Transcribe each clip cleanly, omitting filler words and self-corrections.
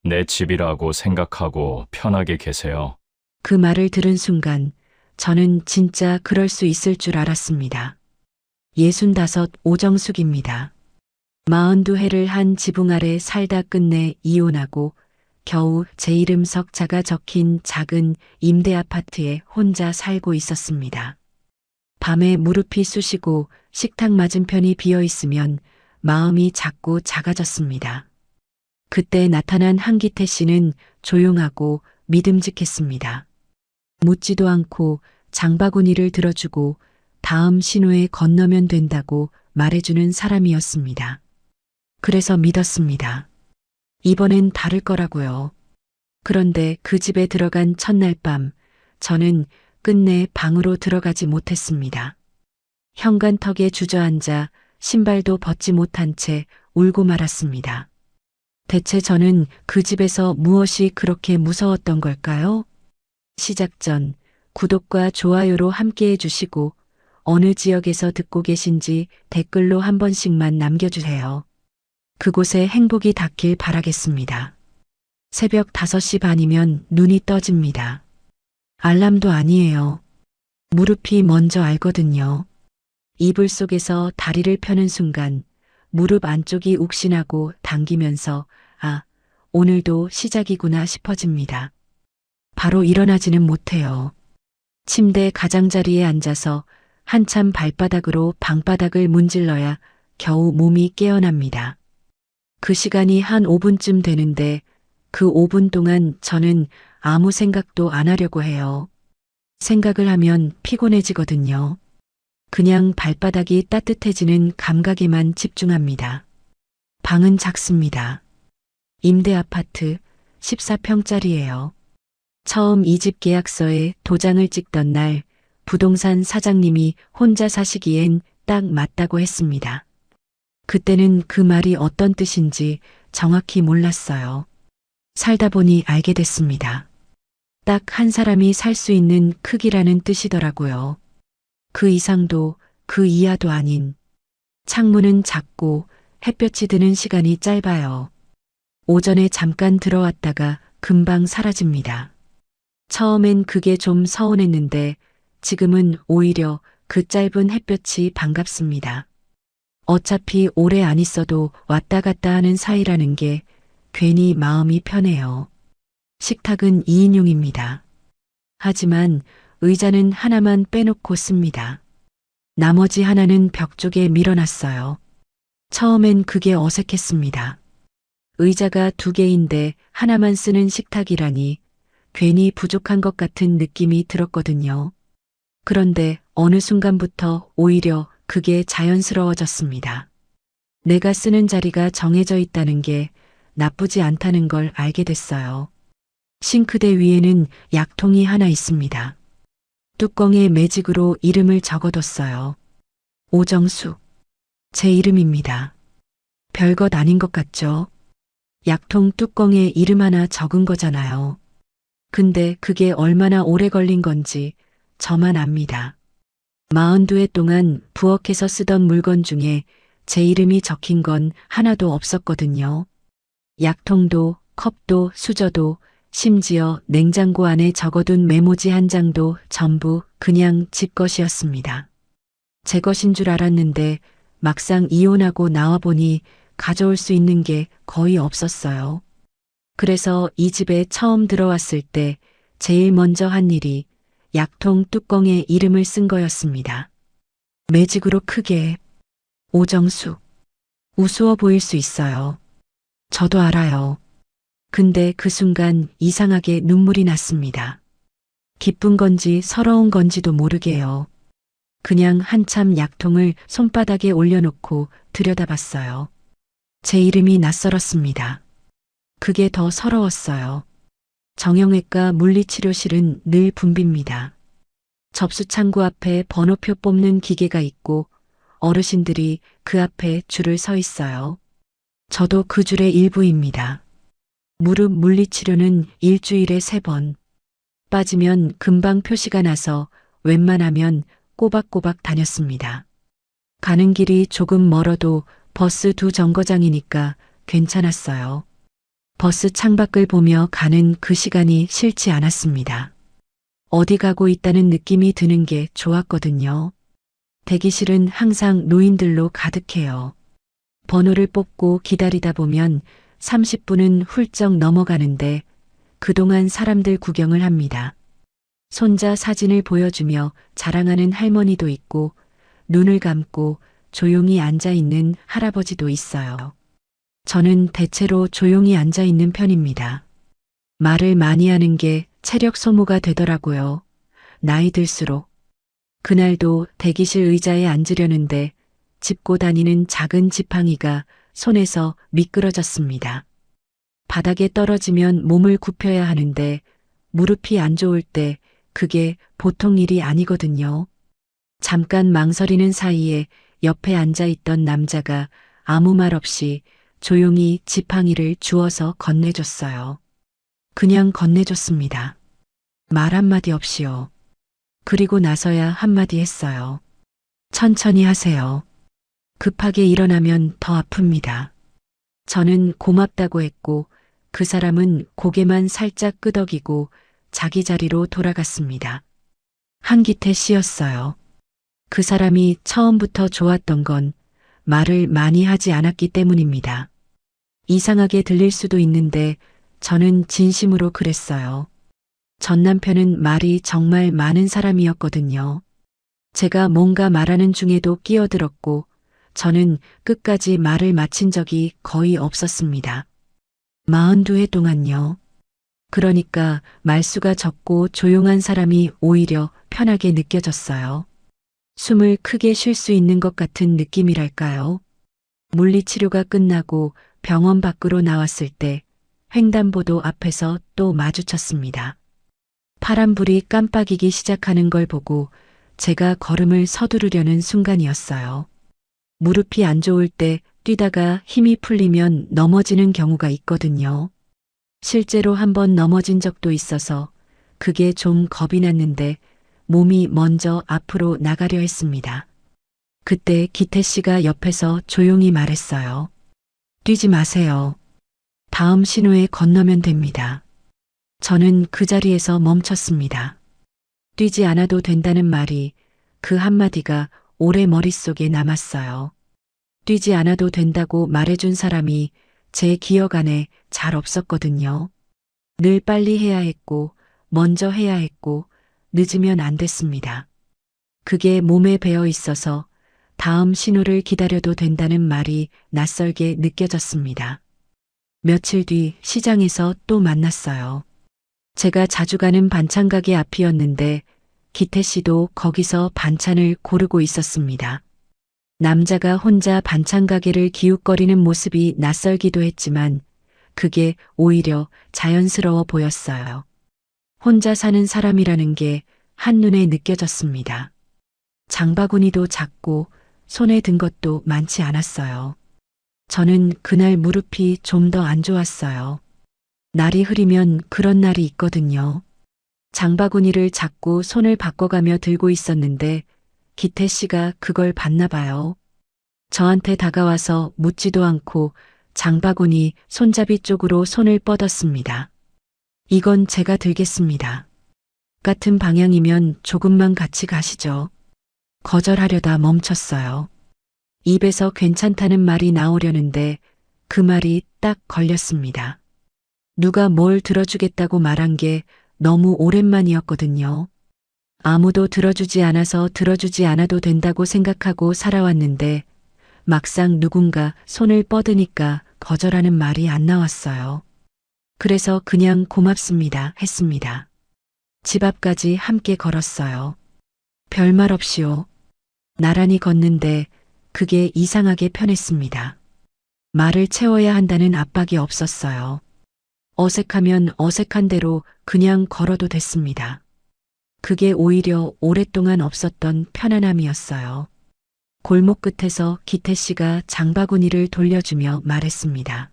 내 집이라고 생각하고 편하게 계세요. 그 말을 들은 순간 저는 진짜 그럴 수 있을 줄 알았습니다. 65 오정숙입니다. 42해를 한 지붕 아래 살다 끝내 이혼하고 겨우 제 이름 석자가 적힌 작은 임대 아파트에 혼자 살고 있었습니다. 밤에 무릎이 쑤시고 식탁 맞은편이 비어 있으면 마음이 자꾸 작아졌습니다. 그때 나타난 한기태 씨는 조용하고 믿음직했습니다. 묻지도 않고 장바구니를 들어주고 다음 신호에 건너면 된다고 말해주는 사람이었습니다. 그래서 믿었습니다. 이번엔 다를 거라고요. 그런데 그 집에 들어간 첫날 밤, 저는 끝내 방으로 들어가지 못했습니다. 현관턱에 주저앉아 신발도 벗지 못한 채 울고 말았습니다. 대체 저는 그 집에서 무엇이 그렇게 무서웠던 걸까요? 시작 전 구독과 좋아요로 함께 해주시고 어느 지역에서 듣고 계신지 댓글로 한 번씩만 남겨주세요. 그곳에 행복이 닿길 바라겠습니다. 새벽 5시 반이면 눈이 떠집니다. 알람도 아니에요. 무릎이 먼저 알거든요. 이불 속에서 다리를 펴는 순간 무릎 안쪽이 욱신하고 당기면서 아, 오늘도 시작이구나 싶어집니다. 바로 일어나지는 못해요. 침대 가장자리에 앉아서 한참 발바닥으로 방바닥을 문질러야 겨우 몸이 깨어납니다. 그 시간이 한 5분쯤 되는데 그 5분 동안 저는 아무 생각도 안 하려고 해요. 생각을 하면 피곤해지거든요. 그냥 발바닥이 따뜻해지는 감각에만 집중합니다. 방은 작습니다. 임대 아파트 14평짜리예요. 처음 이 집 계약서에 도장을 찍던 날 부동산 사장님이 혼자 사시기엔 딱 맞다고 했습니다. 그때는 그 말이 어떤 뜻인지 정확히 몰랐어요. 살다 보니 알게 됐습니다. 딱 한 사람이 살 수 있는 크기라는 뜻이더라고요. 그 이상도 그 이하도 아닌. 창문은 작고 햇볕이 드는 시간이 짧아요. 오전에 잠깐 들어왔다가 금방 사라집니다. 처음엔 그게 좀 서운했는데 지금은 오히려 그 짧은 햇볕이 반갑습니다. 어차피 오래 안 있어도 왔다 갔다 하는 사이라는 게 괜히 마음이 편해요. 식탁은 2인용입니다. 하지만 의자는 하나만 빼놓고 씁니다. 나머지 하나는 벽 쪽에 밀어놨어요. 처음엔 그게 어색했습니다. 의자가 2개인데 하나만 쓰는 식탁이라니 괜히 부족한 것 같은 느낌이 들었거든요. 그런데 어느 순간부터 오히려 그게 자연스러워졌습니다. 내가 쓰는 자리가 정해져 있다는 게 나쁘지 않다는 걸 알게 됐어요. 싱크대 위에는 약통이 하나 있습니다. 뚜껑에 매직으로 이름을 적어뒀어요. 오정숙. 제 이름입니다. 별것 아닌 것 같죠? 약통 뚜껑에 이름 하나 적은 거잖아요. 근데 그게 얼마나 오래 걸린 건지 저만 압니다. 42해 동안 부엌에서 쓰던 물건 중에 제 이름이 적힌 건 하나도 없었거든요. 약통도, 컵도, 수저도, 심지어 냉장고 안에 적어둔 메모지 한 장도 전부 그냥 집 것이었습니다. 제 것인 줄 알았는데 막상 이혼하고 나와보니 가져올 수 있는 게 거의 없었어요. 그래서 이 집에 처음 들어왔을 때 제일 먼저 한 일이 약통 뚜껑에 이름을 쓴 거였습니다. 매직으로 크게 오정숙. 우스워 보일 수 있어요. 저도 알아요. 근데 그 순간 이상하게 눈물이 났습니다. 기쁜 건지 서러운 건지도 모르게요. 그냥 한참 약통을 손바닥에 올려놓고 들여다봤어요. 제 이름이 낯설었습니다. 그게 더 서러웠어요. 정형외과 물리치료실은 늘 붐빕니다. 접수창구 앞에 번호표 뽑는 기계가 있고 어르신들이 그 앞에 줄을 서 있어요. 저도 그 줄의 일부입니다. 무릎 물리치료는 일주일에 3번. 빠지면 금방 표시가 나서 웬만하면 꼬박꼬박 다녔습니다. 가는 길이 조금 멀어도 버스 2 정거장이니까 괜찮았어요. 버스 창밖을 보며 가는 그 시간이 싫지 않았습니다. 어디 가고 있다는 느낌이 드는 게 좋았거든요. 대기실은 항상 노인들로 가득해요. 번호를 뽑고 기다리다 보면 30분은 훌쩍 넘어가는데 그동안 사람들 구경을 합니다. 손자 사진을 보여주며 자랑하는 할머니도 있고 눈을 감고 조용히 앉아 있는 할아버지도 있어요. 저는 대체로 조용히 앉아 있는 편입니다. 말을 많이 하는 게 체력 소모가 되더라고요. 나이 들수록. 그날도 대기실 의자에 앉으려는데 짚고 다니는 작은 지팡이가 손에서 미끄러졌습니다. 바닥에 떨어지면 몸을 굽혀야 하는데 무릎이 안 좋을 때 그게 보통 일이 아니거든요. 잠깐 망설이는 사이에 옆에 앉아 있던 남자가 아무 말 없이 조용히 지팡이를 주워서 건네줬어요. 그냥 건네줬습니다. 말 한마디 없이요. 그리고 나서야 한마디 했어요. 천천히 하세요. 급하게 일어나면 더 아픕니다. 저는 고맙다고 했고 그 사람은 고개만 살짝 끄덕이고 자기 자리로 돌아갔습니다. 한기태 씨였어요. 그 사람이 처음부터 좋았던 건 말을 많이 하지 않았기 때문입니다. 이상하게 들릴 수도 있는데 저는 진심으로 그랬어요. 전 남편은 말이 정말 많은 사람이었거든요. 제가 뭔가 말하는 중에도 끼어들었고 저는 끝까지 말을 마친 적이 거의 없었습니다. 42회 동안요. 그러니까 말수가 적고 조용한 사람이 오히려 편하게 느껴졌어요. 숨을 크게 쉴 수 있는 것 같은 느낌이랄까요? 물리치료가 끝나고 병원 밖으로 나왔을 때 횡단보도 앞에서 또 마주쳤습니다. 파란불이 깜빡이기 시작하는 걸 보고 제가 걸음을 서두르려는 순간이었어요. 무릎이 안 좋을 때 뛰다가 힘이 풀리면 넘어지는 경우가 있거든요. 실제로 한번 넘어진 적도 있어서 그게 좀 겁이 났는데 몸이 먼저 앞으로 나가려 했습니다. 그때 기태 씨가 옆에서 조용히 말했어요. 뛰지 마세요. 다음 신호에 건너면 됩니다. 저는 그 자리에서 멈췄습니다. 뛰지 않아도 된다는 말이 그 한마디가 오래 머릿속에 남았어요. 뛰지 않아도 된다고 말해준 사람이 제 기억 안에 잘 없었거든요. 늘 빨리 해야 했고 먼저 해야 했고 늦으면 안 됐습니다. 그게 몸에 배어 있어서 다음 신호를 기다려도 된다는 말이 낯설게 느껴졌습니다. 며칠 뒤 시장에서 또 만났어요. 제가 자주 가는 반찬 가게 앞이었는데 기태 씨도 거기서 반찬을 고르고 있었습니다. 남자가 혼자 반찬 가게를 기웃거리는 모습이 낯설기도 했지만 그게 오히려 자연스러워 보였어요. 혼자 사는 사람이라는 게 한눈에 느껴졌습니다. 장바구니도 작고 손에 든 것도 많지 않았어요. 저는 그날 무릎이 좀 더 안 좋았어요. 날이 흐리면 그런 날이 있거든요. 장바구니를 자꾸 손을 바꿔가며 들고 있었는데 기태 씨가 그걸 봤나 봐요. 저한테 다가와서 묻지도 않고 장바구니 손잡이 쪽으로 손을 뻗었습니다. 이건 제가 들겠습니다. 같은 방향이면 조금만 같이 가시죠. 거절하려다 멈췄어요. 입에서 괜찮다는 말이 나오려는데 그 말이 딱 걸렸습니다. 누가 뭘 들어주겠다고 말한 게 너무 오랜만이었거든요. 아무도 들어주지 않아서 들어주지 않아도 된다고 생각하고 살아왔는데 막상 누군가 손을 뻗으니까 거절하는 말이 안 나왔어요. 그래서 그냥 고맙습니다 했습니다. 집 앞까지 함께 걸었어요. 별말 없이요. 나란히 걷는데 그게 이상하게 편했습니다. 말을 채워야 한다는 압박이 없었어요. 어색하면 어색한 대로 그냥 걸어도 됐습니다. 그게 오히려 오랫동안 없었던 편안함이었어요. 골목 끝에서 기태 씨가 장바구니를 돌려주며 말했습니다.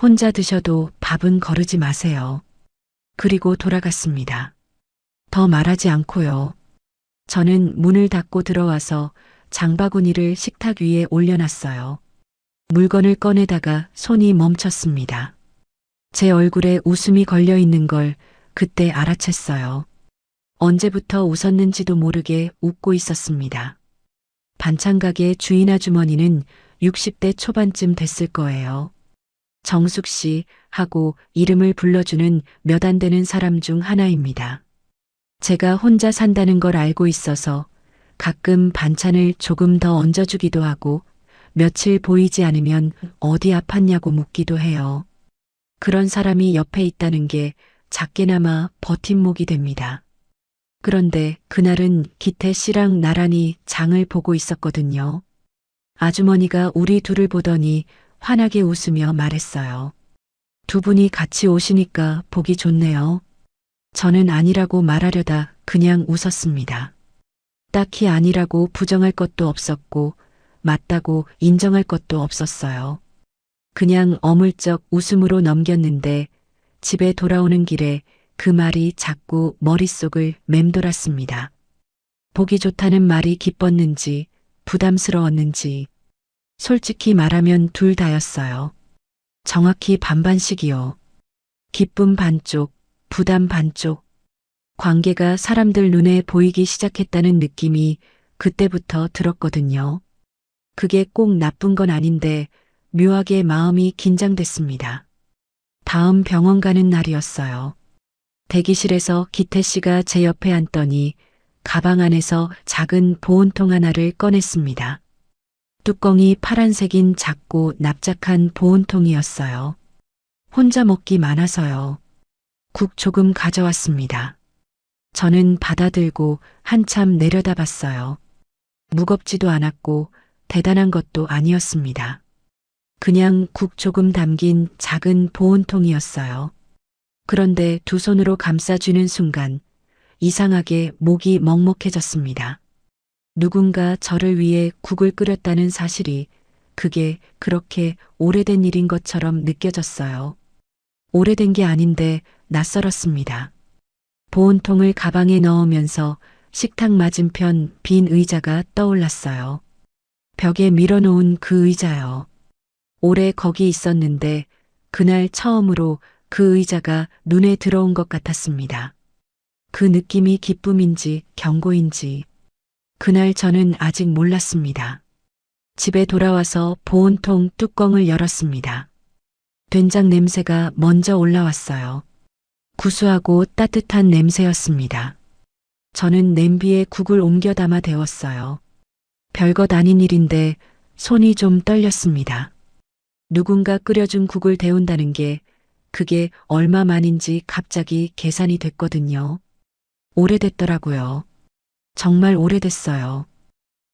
혼자 드셔도 밥은 거르지 마세요. 그리고 돌아갔습니다. 더 말하지 않고요. 저는 문을 닫고 들어와서 장바구니를 식탁 위에 올려놨어요. 물건을 꺼내다가 손이 멈췄습니다. 제 얼굴에 웃음이 걸려 있는 걸 그때 알아챘어요. 언제부터 웃었는지도 모르게 웃고 있었습니다. 반찬 가게 주인 아주머니는 60대 초반쯤 됐을 거예요. 정숙 씨 하고 이름을 불러주는 몇 안 되는 사람 중 하나입니다. 제가 혼자 산다는 걸 알고 있어서 가끔 반찬을 조금 더 얹어주기도 하고 며칠 보이지 않으면 어디 아팠냐고 묻기도 해요. 그런 사람이 옆에 있다는 게 작게나마 버팀목이 됩니다. 그런데 그날은 기태 씨랑 나란히 장을 보고 있었거든요. 아주머니가 우리 둘을 보더니 환하게 웃으며 말했어요. 두 분이 같이 오시니까 보기 좋네요. 저는 아니라고 말하려다 그냥 웃었습니다. 딱히 아니라고 부정할 것도 없었고 맞다고 인정할 것도 없었어요. 그냥 어물쩍 웃음으로 넘겼는데 집에 돌아오는 길에 그 말이 자꾸 머릿속을 맴돌았습니다. 보기 좋다는 말이 기뻤는지 부담스러웠는지 솔직히 말하면 둘 다였어요. 정확히 반반씩이요. 기쁨 반쪽, 부담 반쪽. 관계가 사람들 눈에 보이기 시작했다는 느낌이 그때부터 들었거든요. 그게 꼭 나쁜 건 아닌데 묘하게 마음이 긴장됐습니다. 다음 병원 가는 날이었어요. 대기실에서 기태 씨가 제 옆에 앉더니 가방 안에서 작은 보온통 하나를 꺼냈습니다. 뚜껑이 파란색인 작고 납작한 보온통이었어요. 혼자 먹기 많아서요. 국 조금 가져왔습니다. 저는 받아들고 한참 내려다봤어요. 무겁지도 않았고 대단한 것도 아니었습니다. 그냥 국 조금 담긴 작은 보온통이었어요. 그런데 두 손으로 감싸주는 순간 이상하게 목이 먹먹해졌습니다. 누군가 저를 위해 국을 끓였다는 사실이 그게 그렇게 오래된 일인 것처럼 느껴졌어요. 오래된 게 아닌데 낯설었습니다. 보온통을 가방에 넣으면서 식탁 맞은편 빈 의자가 떠올랐어요. 벽에 밀어놓은 그 의자요. 오래 거기 있었는데 그날 처음으로 그 의자가 눈에 들어온 것 같았습니다. 그 느낌이 기쁨인지 경고인지 그날 저는 아직 몰랐습니다. 집에 돌아와서 보온통 뚜껑을 열었습니다. 된장 냄새가 먼저 올라왔어요. 구수하고 따뜻한 냄새였습니다. 저는 냄비에 국을 옮겨 담아 데웠어요. 별것 아닌 일인데 손이 좀 떨렸습니다. 누군가 끓여준 국을 데운다는 게 그게 얼마만인지 갑자기 계산이 됐거든요. 오래됐더라고요. 정말 오래됐어요.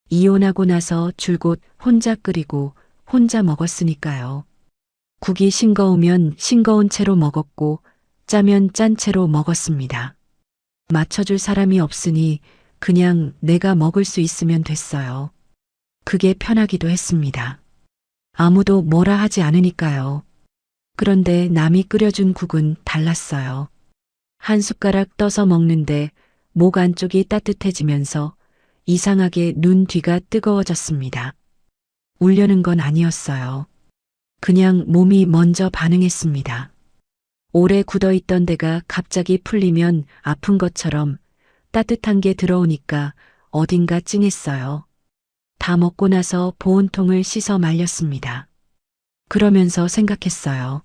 이혼하고 나서 줄곧 혼자 끓이고 혼자 먹었으니까요. 국이 싱거우면 싱거운 채로 먹었고 짜면 짠 채로 먹었습니다. 맞춰줄 사람이 없으니 그냥 내가 먹을 수 있으면 됐어요. 그게 편하기도 했습니다. 아무도 뭐라 하지 않으니까요. 그런데 남이 끓여준 국은 달랐어요. 한 숟가락 떠서 먹는데 목 안쪽이 따뜻해지면서 이상하게 눈 뒤가 뜨거워졌습니다. 울려는 건 아니었어요. 그냥 몸이 먼저 반응했습니다. 오래 굳어있던 데가 갑자기 풀리면 아픈 것처럼 따뜻한 게 들어오니까 어딘가 찡했어요. 다 먹고 나서 보온통을 씻어 말렸습니다. 그러면서 생각했어요.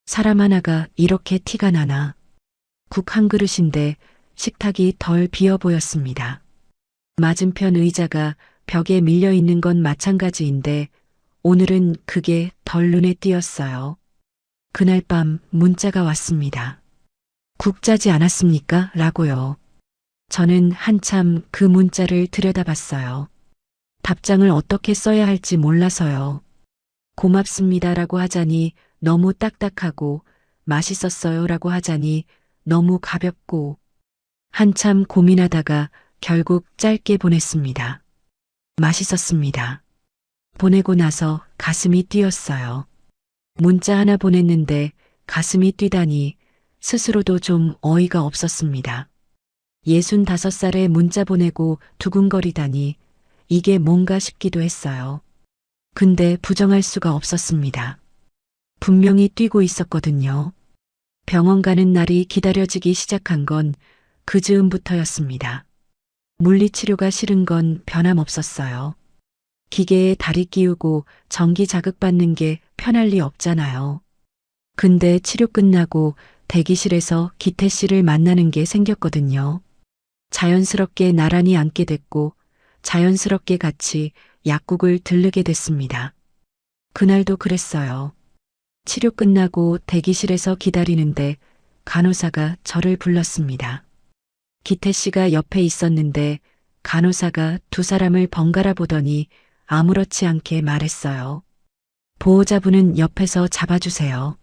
사람 하나가 이렇게 티가 나나. 국 한 그릇인데 식탁이 덜 비어 보였습니다. 맞은편 의자가 벽에 밀려 있는 건 마찬가지인데 오늘은 그게 덜 눈에 띄었어요. 그날 밤 문자가 왔습니다. 국 짜지 않았습니까? 라고요. 저는 한참 그 문자를 들여다봤어요. 답장을 어떻게 써야 할지 몰라서요. 고맙습니다라고 하자니 너무 딱딱하고 맛있었어요라고 하자니 너무 가볍고 한참 고민하다가 결국 짧게 보냈습니다. 맛있었습니다. 보내고 나서 가슴이 뛰었어요. 문자 하나 보냈는데 가슴이 뛰다니 스스로도 좀 어이가 없었습니다. 65살에 문자 보내고 두근거리다니 이게 뭔가 싶기도 했어요. 근데 부정할 수가 없었습니다. 분명히 뛰고 있었거든요. 병원 가는 날이 기다려지기 시작한 건 그 즈음부터였습니다. 물리치료가 싫은 건 변함없었어요. 기계에 다리 끼우고 전기 자극받는 게 편할 리 없잖아요. 근데 치료 끝나고 대기실에서 기태 씨를 만나는 게 생겼거든요. 자연스럽게 나란히 앉게 됐고 자연스럽게 같이 약국을 들르게 됐습니다. 그날도 그랬어요. 치료 끝나고 대기실에서 기다리는데 간호사가 저를 불렀습니다. 기태 씨가 옆에 있었는데 간호사가 두 사람을 번갈아 보더니 아무렇지 않게 말했어요. 보호자분은 옆에서 잡아주세요.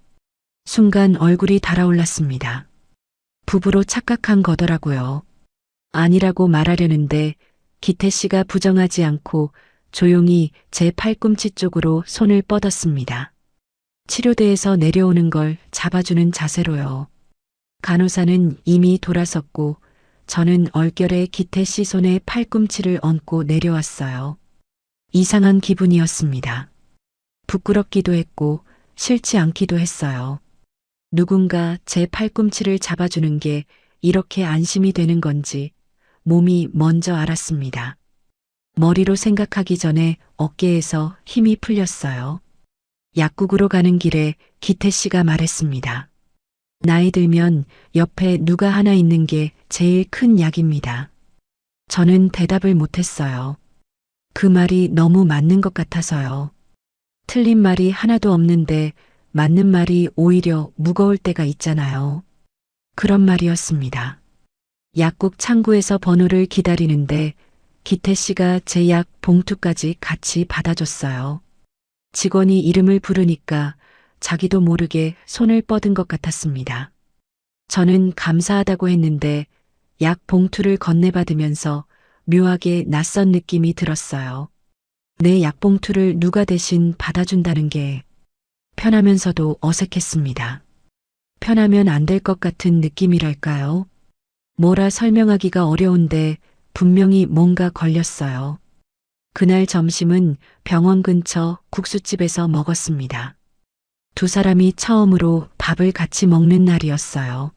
순간 얼굴이 달아올랐습니다. 부부로 착각한 거더라고요. 아니라고 말하려는데 기태 씨가 부정하지 않고 조용히 제 팔꿈치 쪽으로 손을 뻗었습니다. 치료대에서 내려오는 걸 잡아주는 자세로요. 간호사는 이미 돌아섰고 저는 얼결에 기태 씨 손에 팔꿈치를 얹고 내려왔어요. 이상한 기분이었습니다. 부끄럽기도 했고 싫지 않기도 했어요. 누군가 제 팔꿈치를 잡아주는 게 이렇게 안심이 되는 건지 몸이 먼저 알았습니다. 머리로 생각하기 전에 어깨에서 힘이 풀렸어요. 약국으로 가는 길에 기태 씨가 말했습니다. 나이 들면 옆에 누가 하나 있는 게 제일 큰 약입니다. 저는 대답을 못했어요. 그 말이 너무 맞는 것 같아서요. 틀린 말이 하나도 없는데 맞는 말이 오히려 무거울 때가 있잖아요. 그런 말이었습니다. 약국 창구에서 번호를 기다리는데 기태 씨가 제 약 봉투까지 같이 받아줬어요. 직원이 이름을 부르니까 자기도 모르게 손을 뻗은 것 같았습니다. 저는 감사하다고 했는데 약 봉투를 건네받으면서 묘하게 낯선 느낌이 들었어요. 내 약 봉투를 누가 대신 받아준다는 게 편하면서도 어색했습니다. 편하면 안 될 것 같은 느낌이랄까요? 뭐라 설명하기가 어려운데 분명히 뭔가 걸렸어요. 그날 점심은 병원 근처 국수집에서 먹었습니다. 두 사람이 처음으로 밥을 같이 먹는 날이었어요.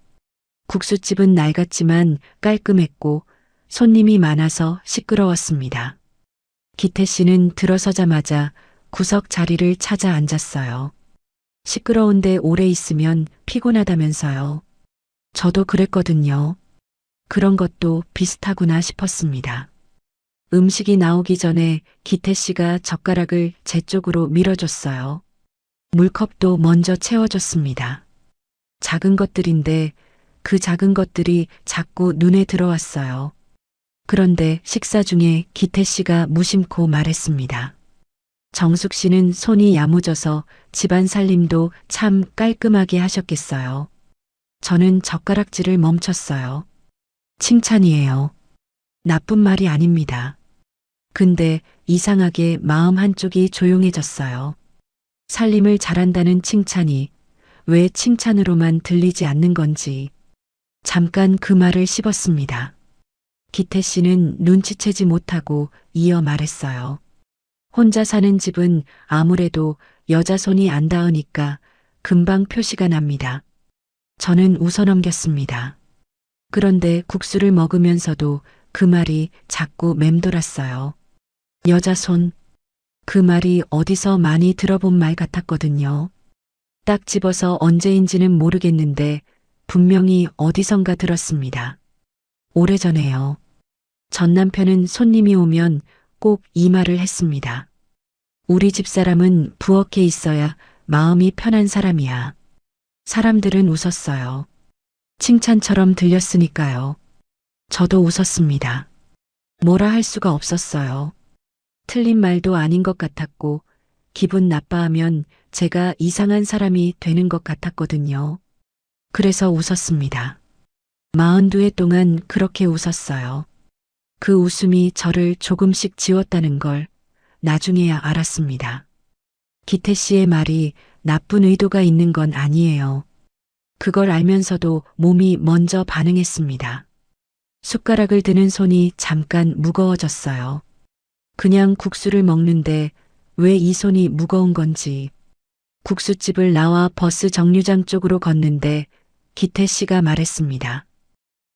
국수집은 낡았지만 깔끔했고 손님이 많아서 시끄러웠습니다. 기태 씨는 들어서자마자 구석 자리를 찾아 앉았어요. 시끄러운데 오래 있으면 피곤하다면서요. 저도 그랬거든요. 그런 것도 비슷하구나 싶었습니다. 음식이 나오기 전에 기태 씨가 젓가락을 제 쪽으로 밀어줬어요. 물컵도 먼저 채워줬습니다. 작은 것들인데 그 작은 것들이 자꾸 눈에 들어왔어요. 그런데 식사 중에 기태 씨가 무심코 말했습니다. 정숙 씨는 손이 야무져서 집안 살림도 참 깔끔하게 하셨겠어요. 저는 젓가락질을 멈췄어요. 칭찬이에요. 나쁜 말이 아닙니다. 근데 이상하게 마음 한쪽이 조용해졌어요. 살림을 잘한다는 칭찬이 왜 칭찬으로만 들리지 않는 건지 잠깐 그 말을 씹었습니다. 기태 씨는 눈치채지 못하고 이어 말했어요. 혼자 사는 집은 아무래도 여자 손이 안 닿으니까 금방 표시가 납니다. 저는 웃어넘겼습니다. 그런데 국수를 먹으면서도 그 말이 자꾸 맴돌았어요. 여자 손. 그 말이 어디서 많이 들어본 말 같았거든요. 딱 집어서 언제인지는 모르겠는데 분명히 어디선가 들었습니다. 오래전에요. 전 남편은 손님이 오면 꼭 이 말을 했습니다. 우리 집 사람은 부엌에 있어야 마음이 편한 사람이야. 사람들은 웃었어요. 칭찬처럼 들렸으니까요. 저도 웃었습니다. 뭐라 할 수가 없었어요. 틀린 말도 아닌 것 같았고 기분 나빠하면 제가 이상한 사람이 되는 것 같았거든요. 그래서 웃었습니다. 42회 동안 그렇게 웃었어요. 그 웃음이 저를 조금씩 지웠다는 걸 나중에야 알았습니다. 기태 씨의 말이 나쁜 의도가 있는 건 아니에요. 그걸 알면서도 몸이 먼저 반응했습니다. 숟가락을 드는 손이 잠깐 무거워졌어요. 그냥 국수를 먹는데 왜 이 손이 무거운 건지. 국수집을 나와 버스 정류장 쪽으로 걷는데 기태 씨가 말했습니다.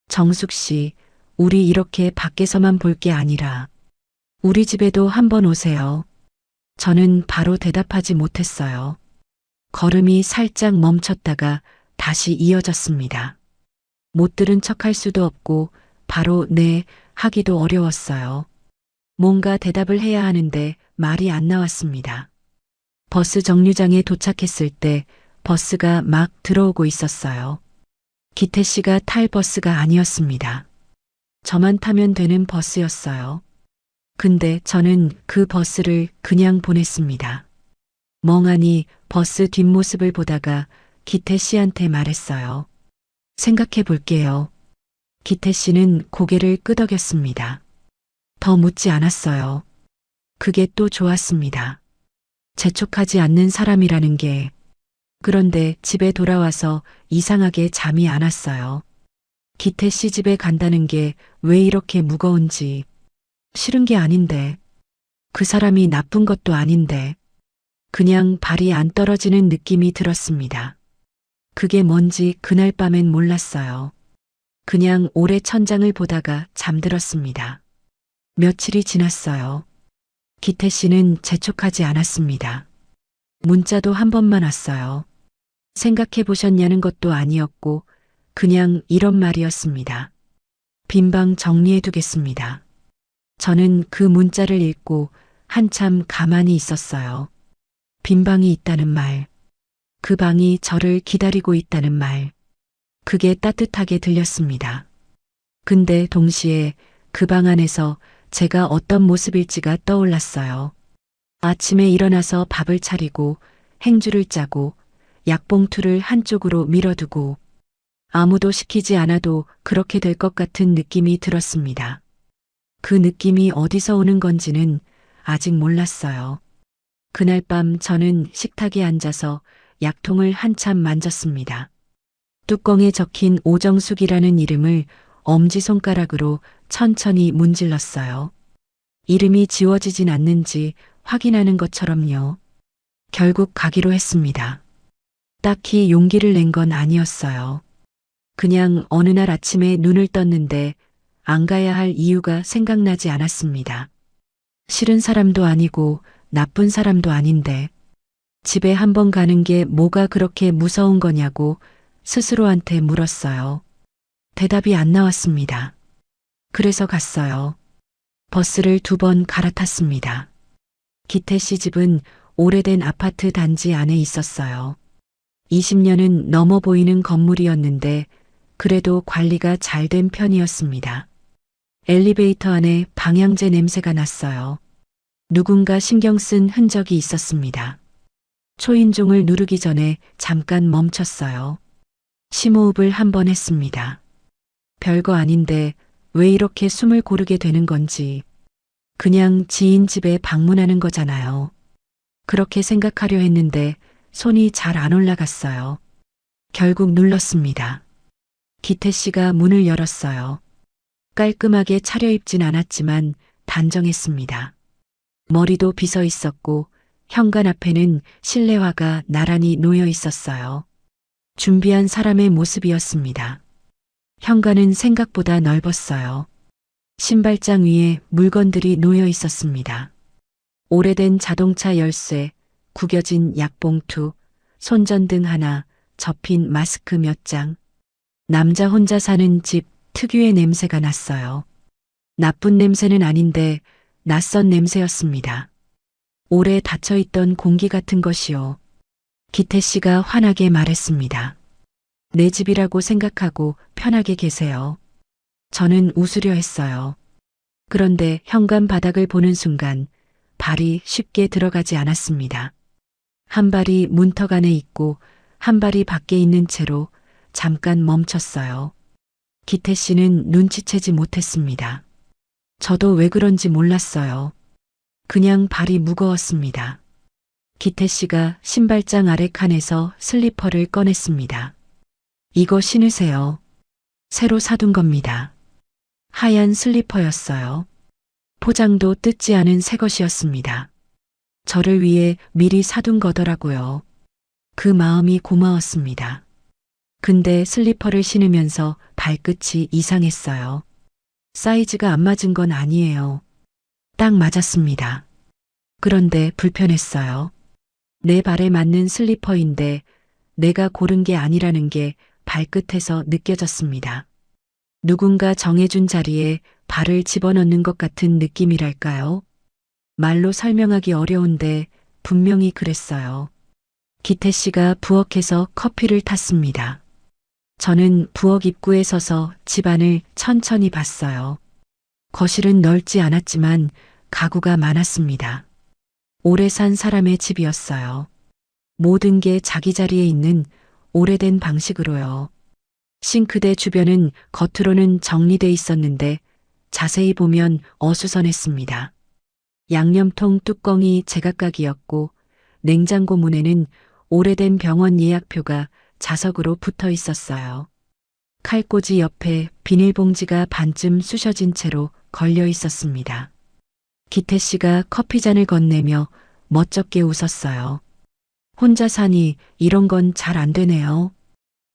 정숙 씨, 우리 이렇게 밖에서만 볼 게 아니라 우리 집에도 한번 오세요. 저는 바로 대답하지 못했어요. 걸음이 살짝 멈췄다가 다시 이어졌습니다. 못 들은 척할 수도 없고 바로 네 하기도 어려웠어요. 뭔가 대답을 해야 하는데 말이 안 나왔습니다. 버스 정류장에 도착했을 때 버스가 막 들어오고 있었어요. 기태 씨가 탈 버스가 아니었습니다. 저만 타면 되는 버스였어요. 근데 저는 그 버스를 그냥 보냈습니다. 멍하니 버스 뒷모습을 보다가 기태 씨한테 말했어요. 생각해 볼게요. 기태 씨는 고개를 끄덕였습니다. 더 묻지 않았어요. 그게 또 좋았습니다. 재촉하지 않는 사람이라는 게. 그런데 집에 돌아와서 이상하게 잠이 안 왔어요. 기태 씨 집에 간다는 게 왜 이렇게 무거운지. 싫은 게 아닌데. 그 사람이 나쁜 것도 아닌데. 그냥 발이 안 떨어지는 느낌이 들었습니다. 그게 뭔지 그날 밤엔 몰랐어요. 그냥 오래 천장을 보다가 잠들었습니다. 며칠이 지났어요. 기태 씨는 재촉하지 않았습니다. 문자도 한 번만 왔어요. 생각해 보셨냐는 것도 아니었고 그냥 이런 말이었습니다. 빈방 정리해 두겠습니다. 저는 그 문자를 읽고 한참 가만히 있었어요. 빈방이 있다는 말. 그 방이 저를 기다리고 있다는 말. 그게 따뜻하게 들렸습니다. 근데 동시에 그 방 안에서 제가 어떤 모습일지가 떠올랐어요. 아침에 일어나서 밥을 차리고 행주를 짜고 약봉투를 한쪽으로 밀어두고 아무도 시키지 않아도 그렇게 될 것 같은 느낌이 들었습니다. 그 느낌이 어디서 오는 건지는 아직 몰랐어요. 그날 밤 저는 식탁에 앉아서 약통을 한참 만졌습니다. 뚜껑에 적힌 오정숙이라는 이름을 엄지손가락으로 천천히 문질렀어요. 이름이 지워지진 않는지 확인하는 것처럼요. 결국 가기로 했습니다. 딱히 용기를 낸 건 아니었어요. 그냥 어느 날 아침에 눈을 떴는데 안 가야 할 이유가 생각나지 않았습니다. 싫은 사람도 아니고 나쁜 사람도 아닌데 집에 한번 가는 게 뭐가 그렇게 무서운 거냐고 스스로한테 물었어요. 대답이 안 나왔습니다. 그래서 갔어요. 버스를 2번 갈아탔습니다. 기태 씨 집은 오래된 아파트 단지 안에 있었어요. 20년은 넘어 보이는 건물이었는데 그래도 관리가 잘 된 편이었습니다. 엘리베이터 안에 방향제 냄새가 났어요. 누군가 신경 쓴 흔적이 있었습니다. 초인종을 누르기 전에 잠깐 멈췄어요. 심호흡을 한 번 했습니다. 별거 아닌데 왜 이렇게 숨을 고르게 되는 건지. 그냥 지인 집에 방문하는 거잖아요. 그렇게 생각하려 했는데 손이 잘 안 올라갔어요. 결국 눌렀습니다. 기태 씨가 문을 열었어요. 깔끔하게 차려입진 않았지만 단정했습니다. 머리도 빗어 있었고 현관 앞에는 실내화가 나란히 놓여 있었어요. 준비한 사람의 모습이었습니다. 현관은 생각보다 넓었어요. 신발장 위에 물건들이 놓여 있었습니다. 오래된 자동차 열쇠, 구겨진 약봉투, 손전등 하나, 접힌 마스크 몇 장. 남자 혼자 사는 집 특유의 냄새가 났어요. 나쁜 냄새는 아닌데 낯선 냄새였습니다. 오래 닫혀있던 공기 같은 것이요. 기태 씨가 환하게 말했습니다. 내 집이라고 생각하고 편하게 계세요. 저는 웃으려 했어요. 그런데 현관 바닥을 보는 순간 발이 쉽게 들어가지 않았습니다. 한 발이 문턱 안에 있고 한 발이 밖에 있는 채로 잠깐 멈췄어요. 기태 씨는 눈치채지 못했습니다. 저도 왜 그런지 몰랐어요. 그냥 발이 무거웠습니다. 기태 씨가 신발장 아래 칸에서 슬리퍼를 꺼냈습니다. 이거 신으세요. 새로 사둔 겁니다. 하얀 슬리퍼였어요. 포장도 뜯지 않은 새 것이었습니다. 저를 위해 미리 사둔 거더라고요. 그 마음이 고마웠습니다. 근데 슬리퍼를 신으면서 발끝이 이상했어요. 사이즈가 안 맞은 건 아니에요. 딱 맞았습니다. 그런데 불편했어요. 내 발에 맞는 슬리퍼인데 내가 고른 게 아니라는 게 발끝에서 느껴졌습니다. 누군가 정해준 자리에 발을 집어넣는 것 같은 느낌이랄까요? 말로 설명하기 어려운데 분명히 그랬어요. 기태 씨가 부엌에서 커피를 탔습니다. 저는 부엌 입구에 서서 집안을 천천히 봤어요. 거실은 넓지 않았지만 가구가 많았습니다. 오래 산 사람의 집이었어요. 모든 게 자기 자리에 있는 오래된 방식으로요. 싱크대 주변은 겉으로는 정리돼 있었는데 자세히 보면 어수선했습니다. 양념통 뚜껑이 제각각이었고 냉장고 문에는 오래된 병원 예약표가 자석으로 붙어 있었어요. 칼꽂이 옆에 비닐봉지가 반쯤 쑤셔진 채로 걸려 있었습니다. 기태 씨가 커피잔을 건네며 멋쩍게 웃었어요. 혼자 사니 이런 건 잘 안 되네요.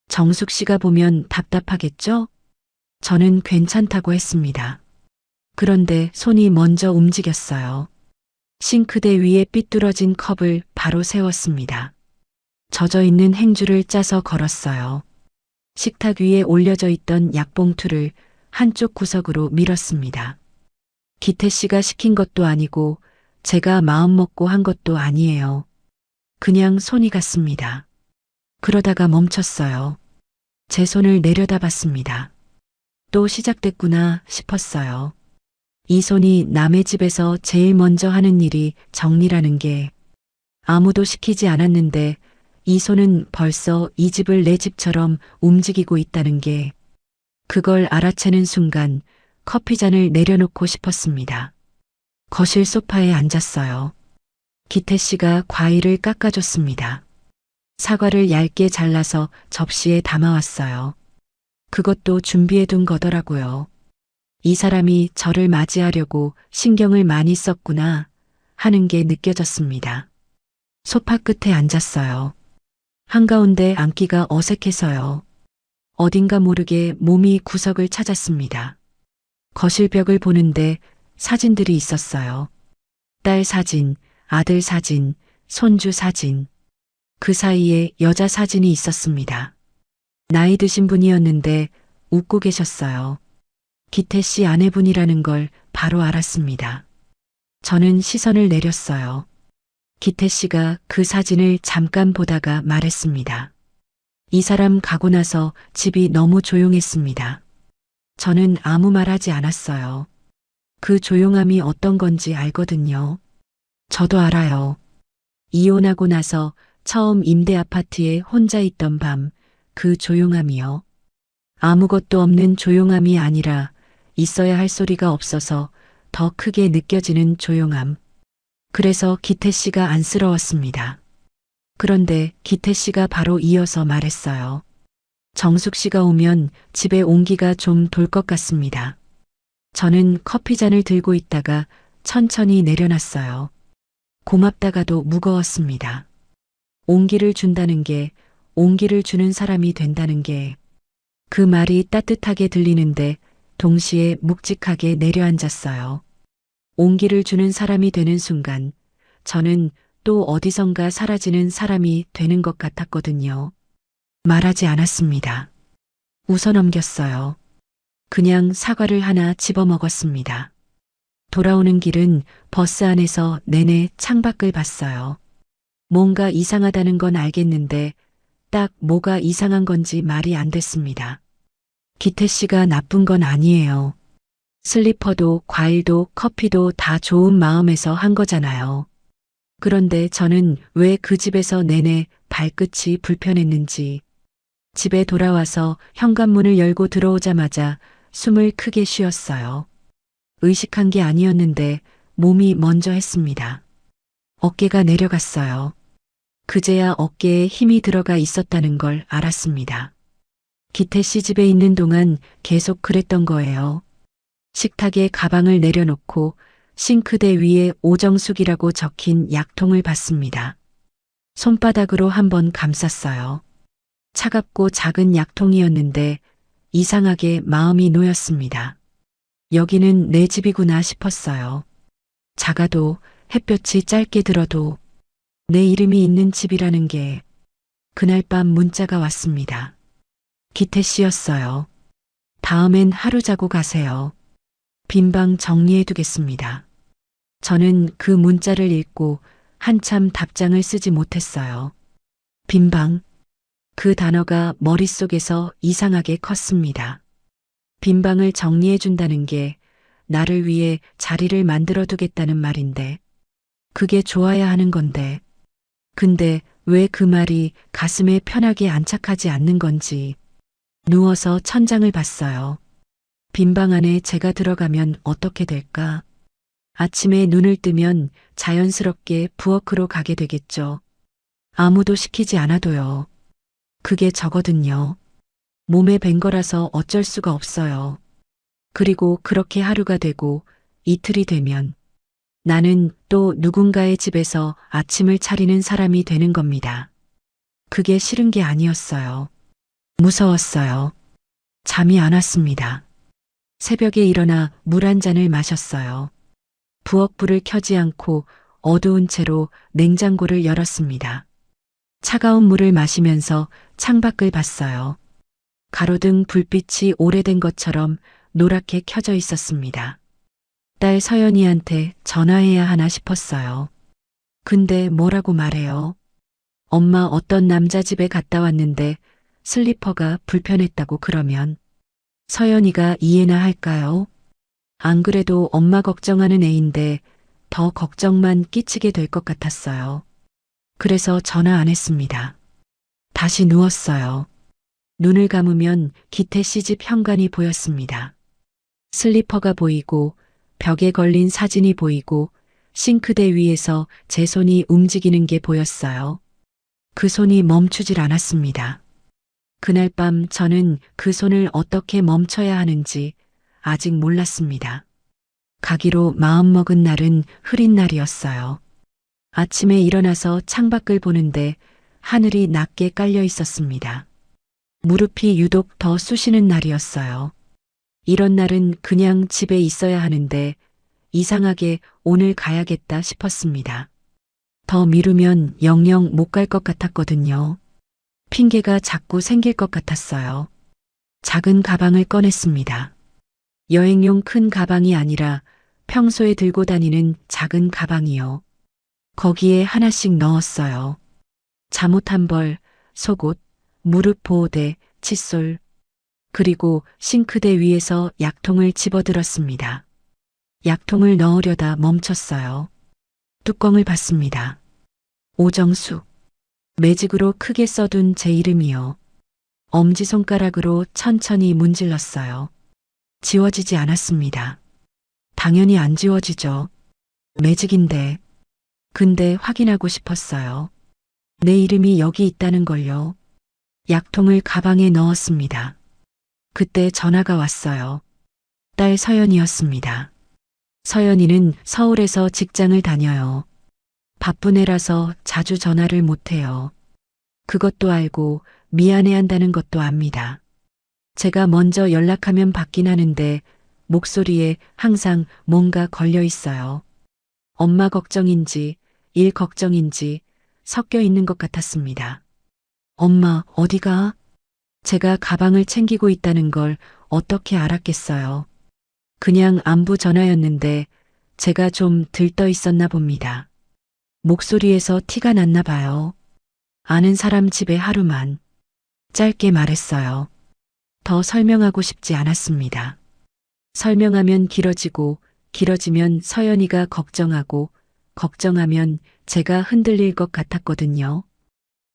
정숙 씨가 보면 답답하겠죠? 저는 괜찮다고 했습니다. 그런데 손이 먼저 움직였어요. 싱크대 위에 삐뚤어진 컵을 바로 세웠습니다. 젖어 있는 행주를 짜서 걸었어요. 식탁 위에 올려져 있던 약봉투를 한쪽 구석으로 밀었습니다. 기태 씨가 시킨 것도 아니고 제가 마음먹고 한 것도 아니에요. 그냥 손이 갔습니다. 그러다가 멈췄어요. 제 손을 내려다봤습니다. 또 시작됐구나 싶었어요. 이 손이 남의 집에서 제일 먼저 하는 일이 정리라는 게 아무도 시키지 않았는데 이 손은 벌써 이 집을 내 집처럼 움직이고 있다는 게 그걸 알아채는 순간 커피잔을 내려놓고 싶었습니다. 거실 소파에 앉았어요. 기태 씨가 과일을 깎아줬습니다. 사과를 얇게 잘라서 접시에 담아왔어요. 그것도 준비해둔 거더라고요. 이 사람이 저를 맞이하려고 신경을 많이 썼구나 하는 게 느껴졌습니다. 소파 끝에 앉았어요. 한가운데 앉기가 어색해서요. 어딘가 모르게 몸이 구석을 찾았습니다. 거실 벽을 보는데 사진들이 있었어요. 딸 사진, 아들 사진, 손주 사진. 그 사이에 여자 사진이 있었습니다. 나이 드신 분이었는데 웃고 계셨어요. 기태 씨 아내분이라는 걸 바로 알았습니다. 저는 시선을 내렸어요. 기태 씨가 그 사진을 잠깐 보다가 말했습니다. 이 사람 가고 나서 집이 너무 조용했습니다. 저는 아무 말 하지 않았어요. 그 조용함이 어떤 건지 알거든요. 저도 알아요. 이혼하고 나서 처음 임대 아파트에 혼자 있던 밤, 그 조용함이요. 아무것도 없는 조용함이 아니라 있어야 할 소리가 없어서 더 크게 느껴지는 조용함. 그래서 기태 씨가 안쓰러웠습니다. 그런데 기태 씨가 바로 이어서 말했어요. 정숙 씨가 오면 집에 온기가 좀 돌 것 같습니다. 저는 커피잔을 들고 있다가 천천히 내려놨어요. 고맙다가도 무거웠습니다. 온기를 준다는 게, 온기를 주는 사람이 된다는 게, 그 말이 따뜻하게 들리는데 동시에 묵직하게 내려앉았어요. 온기를 주는 사람이 되는 순간 저는 또 어디선가 사라지는 사람이 되는 것 같았거든요. 말하지 않았습니다. 웃어넘겼어요. 그냥 사과를 하나 집어먹었습니다. 돌아오는 길은 버스 안에서 내내 창밖을 봤어요. 뭔가 이상하다는 건 알겠는데 딱 뭐가 이상한 건지 말이 안 됐습니다. 기태 씨가 나쁜 건 아니에요. 슬리퍼도 과일도 커피도 다 좋은 마음에서 한 거잖아요. 그런데 저는 왜 그 집에서 내내 발끝이 불편했는지, 집에 돌아와서 현관문을 열고 들어오자마자 숨을 크게 쉬었어요. 의식한 게 아니었는데 몸이 먼저 했습니다. 어깨가 내려갔어요. 그제야 어깨에 힘이 들어가 있었다는 걸 알았습니다. 기태 씨 집에 있는 동안 계속 그랬던 거예요. 식탁에 가방을 내려놓고 싱크대 위에 오정숙이라고 적힌 약통을 봤습니다. 손바닥으로 한번 감쌌어요. 차갑고 작은 약통이었는데 이상하게 마음이 놓였습니다. 여기는 내 집이구나 싶었어요. 작아도 햇볕이 짧게 들어도 내 이름이 있는 집이라는 게 그날 밤 문자가 왔습니다. 기태 씨였어요. 다음엔 하루 자고 가세요. 빈 방 정리해 두겠습니다. 저는 그 문자를 읽고 한참 답장을 쓰지 못했어요. 빈 방. 그 단어가 머릿속에서 이상하게 컸습니다. 빈 방을 정리해 준다는 게 나를 위해 자리를 만들어 두겠다는 말인데, 그게 좋아야 하는 건데, 근데 왜 그 말이 가슴에 편하게 안착하지 않는 건지. 누워서 천장을 봤어요. 빈 방 안에 제가 들어가면 어떻게 될까? 아침에 눈을 뜨면 자연스럽게 부엌으로 가게 되겠죠. 아무도 시키지 않아도요. 그게 저거든요. 몸에 밴 거라서 어쩔 수가 없어요. 그리고 그렇게 하루가 되고 이틀이 되면 나는 또 누군가의 집에서 아침을 차리는 사람이 되는 겁니다. 그게 싫은 게 아니었어요. 무서웠어요. 잠이 안 왔습니다. 새벽에 일어나 물 한 잔을 마셨어요. 부엌 불을 켜지 않고 어두운 채로 냉장고를 열었습니다. 차가운 물을 마시면서 창밖을 봤어요. 가로등 불빛이 오래된 것처럼 노랗게 켜져 있었습니다. 딸 서연이한테 전화해야 하나 싶었어요. 근데 뭐라고 말해요? 엄마 어떤 남자 집에 갔다 왔는데 슬리퍼가 불편했다고 그러면 서연이가 이해나 할까요? 안 그래도 엄마 걱정하는 애인데 더 걱정만 끼치게 될 것 같았어요. 그래서 전화 안 했습니다. 다시 누웠어요. 눈을 감으면 기태 씨 집 현관이 보였습니다. 슬리퍼가 보이고 벽에 걸린 사진이 보이고 싱크대 위에서 제 손이 움직이는 게 보였어요. 그 손이 멈추질 않았습니다. 그날 밤 저는 그 손을 어떻게 멈춰야 하는지 아직 몰랐습니다. 가기로 마음먹은 날은 흐린 날이었어요. 아침에 일어나서 창밖을 보는데 하늘이 낮게 깔려 있었습니다. 무릎이 유독 더 쑤시는 날이었어요. 이런 날은 그냥 집에 있어야 하는데 이상하게 오늘 가야겠다 싶었습니다. 더 미루면 영영 못 갈 것 같았거든요. 핑계가 자꾸 생길 것 같았어요. 작은 가방을 꺼냈습니다. 여행용 큰 가방이 아니라 평소에 들고 다니는 작은 가방이요. 거기에 하나씩 넣었어요. 잠옷 한 벌, 속옷, 무릎 보호대, 칫솔, 그리고 싱크대 위에서 약통을 집어들었습니다. 약통을 넣으려다 멈췄어요. 뚜껑을 봤습니다. 오정수. 매직으로 크게 써둔 제 이름이요. 엄지손가락으로 천천히 문질렀어요. 지워지지 않았습니다. 당연히 안 지워지죠. 매직인데. 근데 확인하고 싶었어요. 내 이름이 여기 있다는 걸요. 약통을 가방에 넣었습니다. 그때 전화가 왔어요. 딸 서연이었습니다. 서연이는 서울에서 직장을 다녀요. 바쁜 애라서 자주 전화를 못해요. 그것도 알고 미안해한다는 것도 압니다. 제가 먼저 연락하면 받긴 하는데 목소리에 항상 뭔가 걸려 있어요. 엄마 걱정인지 일 걱정인지 섞여 있는 것 같았습니다. 엄마, 어디가? 제가 가방을 챙기고 있다는 걸 어떻게 알았겠어요. 그냥 안부 전화였는데 제가 좀 들떠 있었나 봅니다. 목소리에서 티가 났나 봐요. 아는 사람 집에 하루만. 짧게 말했어요. 더 설명하고 싶지 않았습니다. 설명하면 길어지고 길어지면 서연이가 걱정하고 걱정하면 제가 흔들릴 것 같았거든요.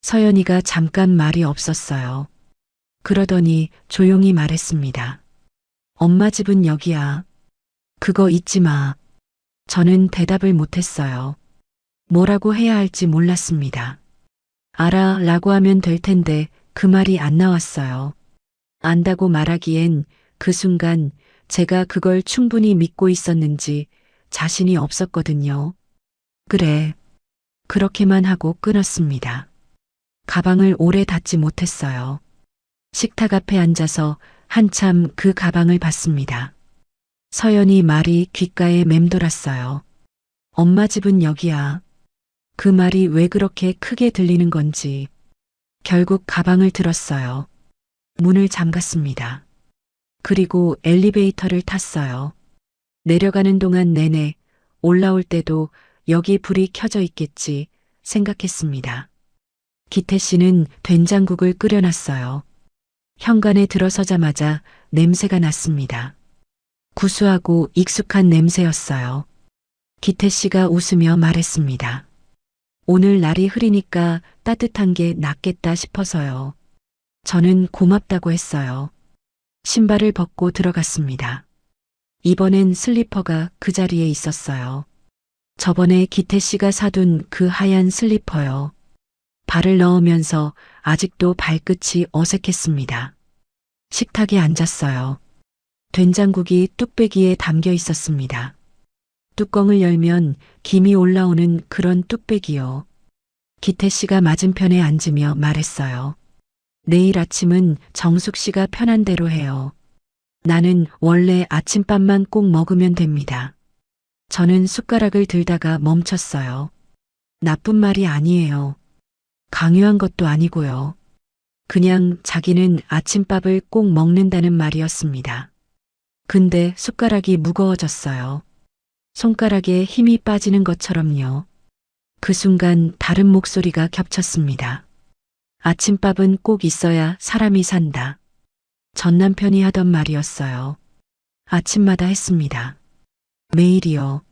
서연이가 잠깐 말이 없었어요. 그러더니 조용히 말했습니다. 엄마 집은 여기야. 그거 잊지 마. 저는 대답을 못했어요. 뭐라고 해야 할지 몰랐습니다. 알아 라고 하면 될 텐데 그 말이 안 나왔어요. 안다고 말하기엔 그 순간 제가 그걸 충분히 믿고 있었는지 자신이 없었거든요. 그래. 그렇게만 하고 끊었습니다. 가방을 오래 닫지 못했어요. 식탁 앞에 앉아서 한참 그 가방을 봤습니다. 서연이 말이 귓가에 맴돌았어요. 엄마 집은 여기야. 그 말이 왜 그렇게 크게 들리는 건지. 결국 가방을 들었어요. 문을 잠갔습니다. 그리고 엘리베이터를 탔어요. 내려가는 동안 내내 올라올 때도 여기 불이 켜져 있겠지 생각했습니다. 기태 씨는 된장국을 끓여놨어요. 현관에 들어서자마자 냄새가 났습니다. 구수하고 익숙한 냄새였어요. 기태 씨가 웃으며 말했습니다. 오늘 날이 흐리니까 따뜻한 게 낫겠다 싶어서요. 저는 고맙다고 했어요. 신발을 벗고 들어갔습니다. 이번엔 슬리퍼가 그 자리에 있었어요. 저번에 기태 씨가 사둔 그 하얀 슬리퍼요. 발을 넣으면서 아직도 발끝이 어색했습니다. 식탁에 앉았어요. 된장국이 뚝배기에 담겨 있었습니다. 뚜껑을 열면 김이 올라오는 그런 뚝배기요. 기태 씨가 맞은편에 앉으며 말했어요. 내일 아침은 정숙 씨가 편한 대로 해요. 나는 원래 아침밥만 꼭 먹으면 됩니다. 저는 숟가락을 들다가 멈췄어요. 나쁜 말이 아니에요. 강요한 것도 아니고요. 그냥 자기는 아침밥을 꼭 먹는다는 말이었습니다. 근데 숟가락이 무거워졌어요. 손가락에 힘이 빠지는 것처럼요. 그 순간 다른 목소리가 겹쳤습니다. 아침밥은 꼭 있어야 사람이 산다. 전 남편이 하던 말이었어요. 아침마다 했습니다. 매일이요.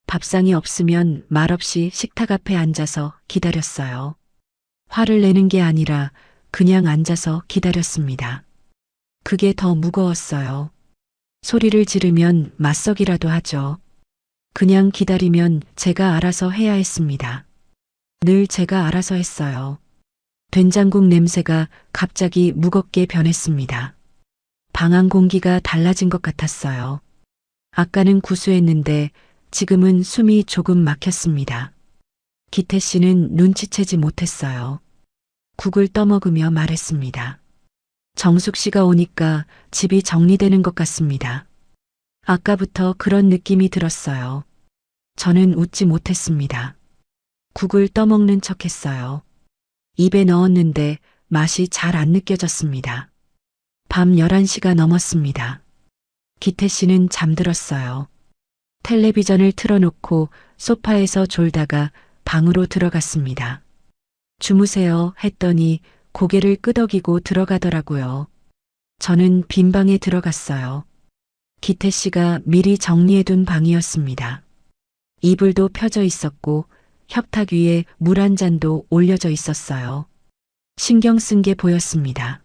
밥상이 없으면 말없이 식탁 앞에 앉아서 기다렸어요. 화를 내는 게 아니라 그냥 앉아서 기다렸습니다. 그게 더 무거웠어요. 소리를 지르면 맞서기라도 하죠. 그냥 기다리면 제가 알아서 해야 했습니다. 늘 제가 알아서 했어요. 된장국 냄새가 갑자기 무겁게 변했습니다. 방 안 공기가 달라진 것 같았어요. 아까는 구수했는데 지금은 숨이 조금 막혔습니다. 기태 씨는 눈치채지 못했어요. 국을 떠먹으며 말했습니다. 정숙 씨가 오니까 집이 정리되는 것 같습니다. 아까부터 그런 느낌이 들었어요. 저는 웃지 못했습니다. 국을 떠먹는 척 했어요. 입에 넣었는데 맛이 잘 안 느껴졌습니다. 밤 11시가 넘었습니다. 기태 씨는 잠들었어요. 텔레비전을 틀어놓고 소파에서 졸다가 방으로 들어갔습니다. 주무세요 했더니 고개를 끄덕이고 들어가더라고요. 저는 빈 방에 들어갔어요. 기태 씨가 미리 정리해둔 방이었습니다. 이불도 펴져 있었고 협탁 위에 물 한 잔도 올려져 있었어요. 신경 쓴 게 보였습니다.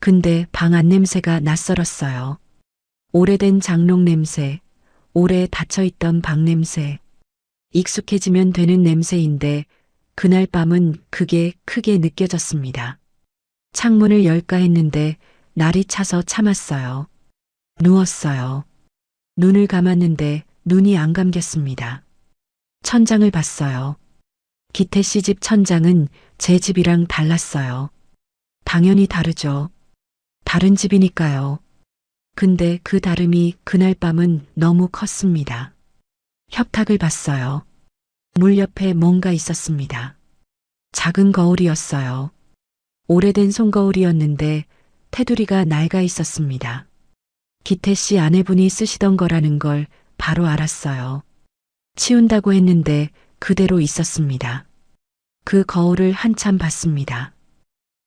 근데 방 안 냄새가 낯설었어요. 오래된 장롱 냄새, 오래 닫혀있던 방 냄새. 익숙해지면 되는 냄새인데 그날 밤은 그게 크게 느껴졌습니다. 창문을 열까 했는데 날이 차서 참았어요. 누웠어요. 눈을 감았는데 눈이 안 감겼습니다. 천장을 봤어요. 기태 씨 집 천장은 제 집이랑 달랐어요. 당연히 다르죠. 다른 집이니까요. 근데 그 다름이 그날 밤은 너무 컸습니다. 협탁을 봤어요. 물 옆에 뭔가 있었습니다. 작은 거울이었어요. 오래된 손거울이었는데 테두리가 낡아 있었습니다. 기태 씨 아내분이 쓰시던 거라는 걸 바로 알았어요. 치운다고 했는데 그대로 있었습니다. 그 거울을 한참 봤습니다.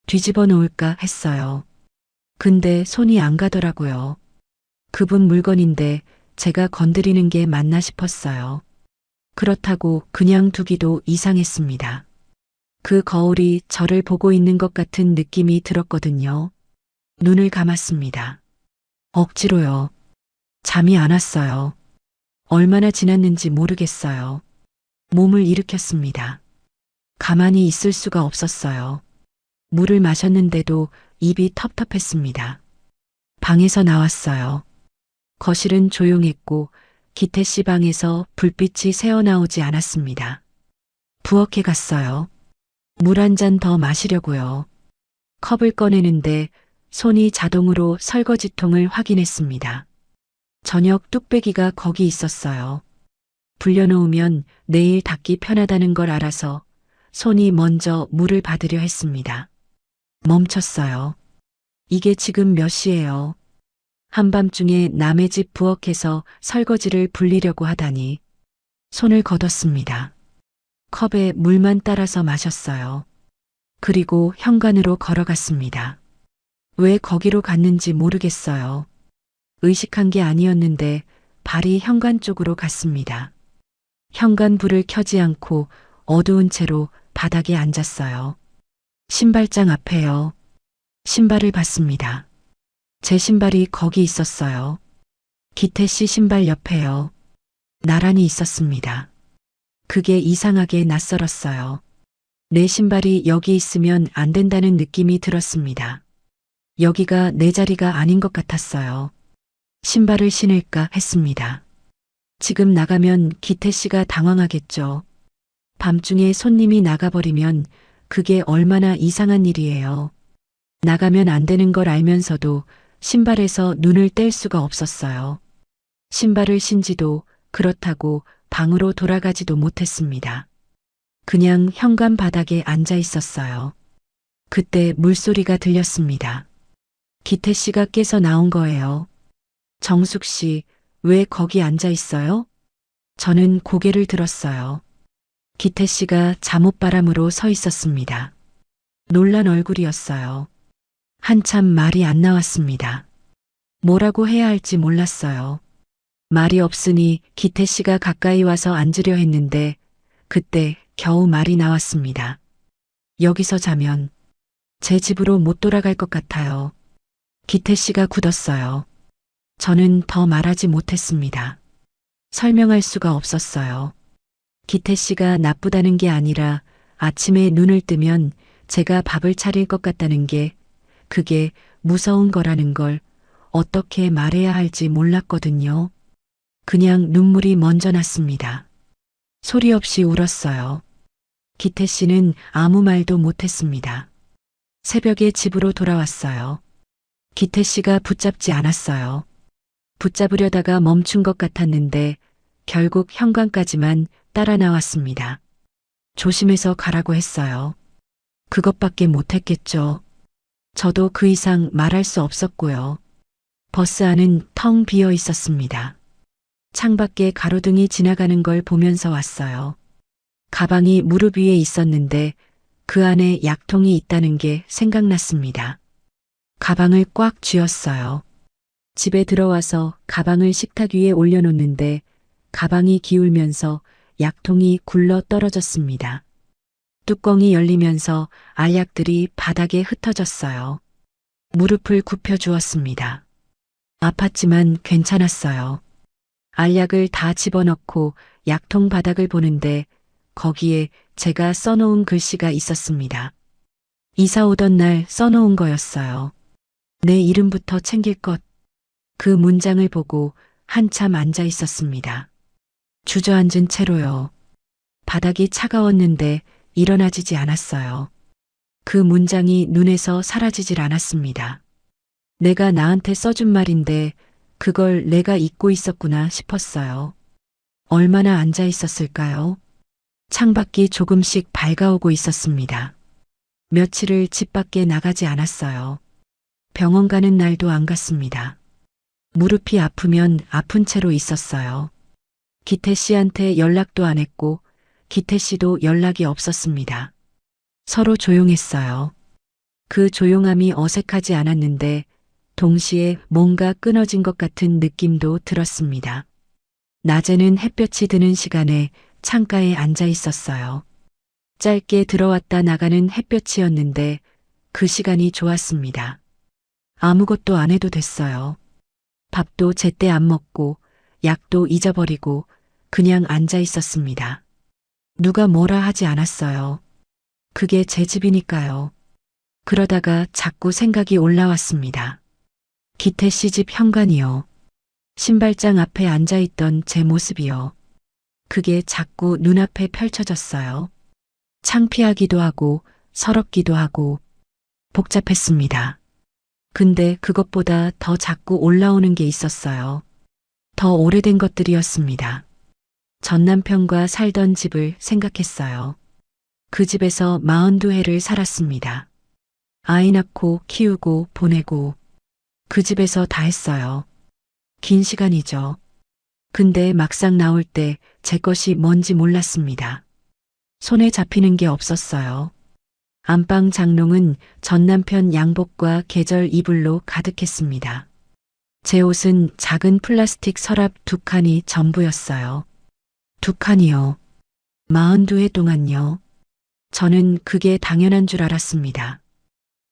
뒤집어 놓을까 했어요. 근데 손이 안 가더라고요. 그분 물건인데 제가 건드리는 게 맞나 싶었어요. 그렇다고 그냥 두기도 이상했습니다. 그 거울이 저를 보고 있는 것 같은 느낌이 들었거든요. 눈을 감았습니다. 억지로요. 잠이 안 왔어요. 얼마나 지났는지 모르겠어요. 몸을 일으켰습니다. 가만히 있을 수가 없었어요. 물을 마셨는데도 입이 텁텁했습니다. 방에서 나왔어요. 거실은 조용했고 기태 씨 방에서 불빛이 새어나오지 않았습니다. 부엌에 갔어요. 물 한 잔 더 마시려고요. 컵을 꺼내는데 손이 자동으로 설거지통을 확인했습니다. 저녁 뚝배기가 거기 있었어요. 불려놓으면 내일 닦기 편하다는 걸 알아서 손이 먼저 물을 받으려 했습니다. 멈췄어요. 이게 지금 몇 시예요? 한밤중에 남의 집 부엌에서 설거지를 불리려고 하다니. 손을 걷었습니다. 컵에 물만 따라서 마셨어요. 그리고 현관으로 걸어갔습니다. 왜 거기로 갔는지 모르겠어요. 의식한 게 아니었는데 발이 현관 쪽으로 갔습니다. 현관 불을 켜지 않고 어두운 채로 바닥에 앉았어요. 신발장 앞에요. 신발을 봤습니다. 제 신발이 거기 있었어요. 기태 씨 신발 옆에요. 나란히 있었습니다. 그게 이상하게 낯설었어요. 내 신발이 여기 있으면 안 된다는 느낌이 들었습니다. 여기가 내 자리가 아닌 것 같았어요. 신발을 신을까 했습니다. 지금 나가면 기태 씨가 당황하겠죠. 밤중에 손님이 나가버리면 그게 얼마나 이상한 일이에요. 나가면 안 되는 걸 알면서도 신발에서 눈을 뗄 수가 없었어요. 신발을 신지도 그렇다고 방으로 돌아가지도 못했습니다. 그냥 현관 바닥에 앉아 있었어요. 그때 물소리가 들렸습니다. 기태 씨가 깨서 나온 거예요. 정숙 씨, 왜 거기 앉아 있어요? 저는 고개를 들었어요. 기태 씨가 잠옷바람으로 서 있었습니다. 놀란 얼굴이었어요. 한참 말이 안 나왔습니다. 뭐라고 해야 할지 몰랐어요. 말이 없으니 기태 씨가 가까이 와서 앉으려 했는데 그때 겨우 말이 나왔습니다. 여기서 자면 제 집으로 못 돌아갈 것 같아요. 기태 씨가 굳었어요. 저는 더 말하지 못했습니다. 설명할 수가 없었어요. 기태 씨가 나쁘다는 게 아니라 아침에 눈을 뜨면 제가 밥을 차릴 것 같다는 게 그게 무서운 거라는 걸 어떻게 말해야 할지 몰랐거든요. 그냥 눈물이 먼저 났습니다. 소리 없이 울었어요. 기태 씨는 아무 말도 못했습니다. 새벽에 집으로 돌아왔어요. 기태 씨가 붙잡지 않았어요. 붙잡으려다가 멈춘 것 같았는데 결국 현관까지만 따라 나왔습니다. 조심해서 가라고 했어요. 그것밖에 못했겠죠. 저도 그 이상 말할 수 없었고요. 버스 안은 텅 비어 있었습니다. 창밖에 가로등이 지나가는 걸 보면서 왔어요. 가방이 무릎 위에 있었는데 그 안에 약통이 있다는 게 생각났습니다. 가방을 꽉 쥐었어요. 집에 들어와서 가방을 식탁 위에 올려놓는데 가방이 기울면서 약통이 굴러 떨어졌습니다. 뚜껑이 열리면서 알약들이 바닥에 흩어졌어요. 무릎을 굽혀 주었습니다. 아팠지만 괜찮았어요. 알약을 다 집어넣고 약통 바닥을 보는데 거기에 제가 써놓은 글씨가 있었습니다. 이사 오던 날 써놓은 거였어요. 내 이름부터 챙길 것. 그 문장을 보고 한참 앉아 있었습니다. 주저앉은 채로요. 바닥이 차가웠는데 일어나지지 않았어요. 그 문장이 눈에서 사라지질 않았습니다. 내가 나한테 써준 말인데 그걸 내가 잊고 있었구나 싶었어요. 얼마나 앉아 있었을까요? 창밖이 조금씩 밝아오고 있었습니다. 며칠을 집 밖에 나가지 않았어요. 병원 가는 날도 안 갔습니다. 무릎이 아프면 아픈 채로 있었어요. 기태 씨한테 연락도 안 했고 기태 씨도 연락이 없었습니다. 서로 조용했어요. 그 조용함이 어색하지 않았는데 동시에 뭔가 끊어진 것 같은 느낌도 들었습니다. 낮에는 햇볕이 드는 시간에 창가에 앉아 있었어요. 짧게 들어왔다 나가는 햇볕이었는데 그 시간이 좋았습니다. 아무것도 안 해도 됐어요. 밥도 제때 안 먹고 약도 잊어버리고 그냥 앉아 있었습니다. 누가 뭐라 하지 않았어요. 그게 제 집이니까요. 그러다가 자꾸 생각이 올라왔습니다. 기태 씨 집 현관이요. 신발장 앞에 앉아있던 제 모습이요. 그게 자꾸 눈앞에 펼쳐졌어요. 창피하기도 하고 서럽기도 하고 복잡했습니다. 근데 그것보다 더 자꾸 올라오는 게 있었어요. 더 오래된 것들이었습니다. 전 남편과 살던 집을 생각했어요. 그 집에서 42해를 살았습니다. 아이 낳고 키우고 보내고 그 집에서 다 했어요. 긴 시간이죠. 근데 막상 나올 때 제 것이 뭔지 몰랐습니다. 손에 잡히는 게 없었어요. 안방 장롱은 전 남편 양복과 계절 이불로 가득했습니다. 제 옷은 작은 플라스틱 서랍 2칸이 전부였어요. 2칸이요. 42해 동안요. 저는 그게 당연한 줄 알았습니다.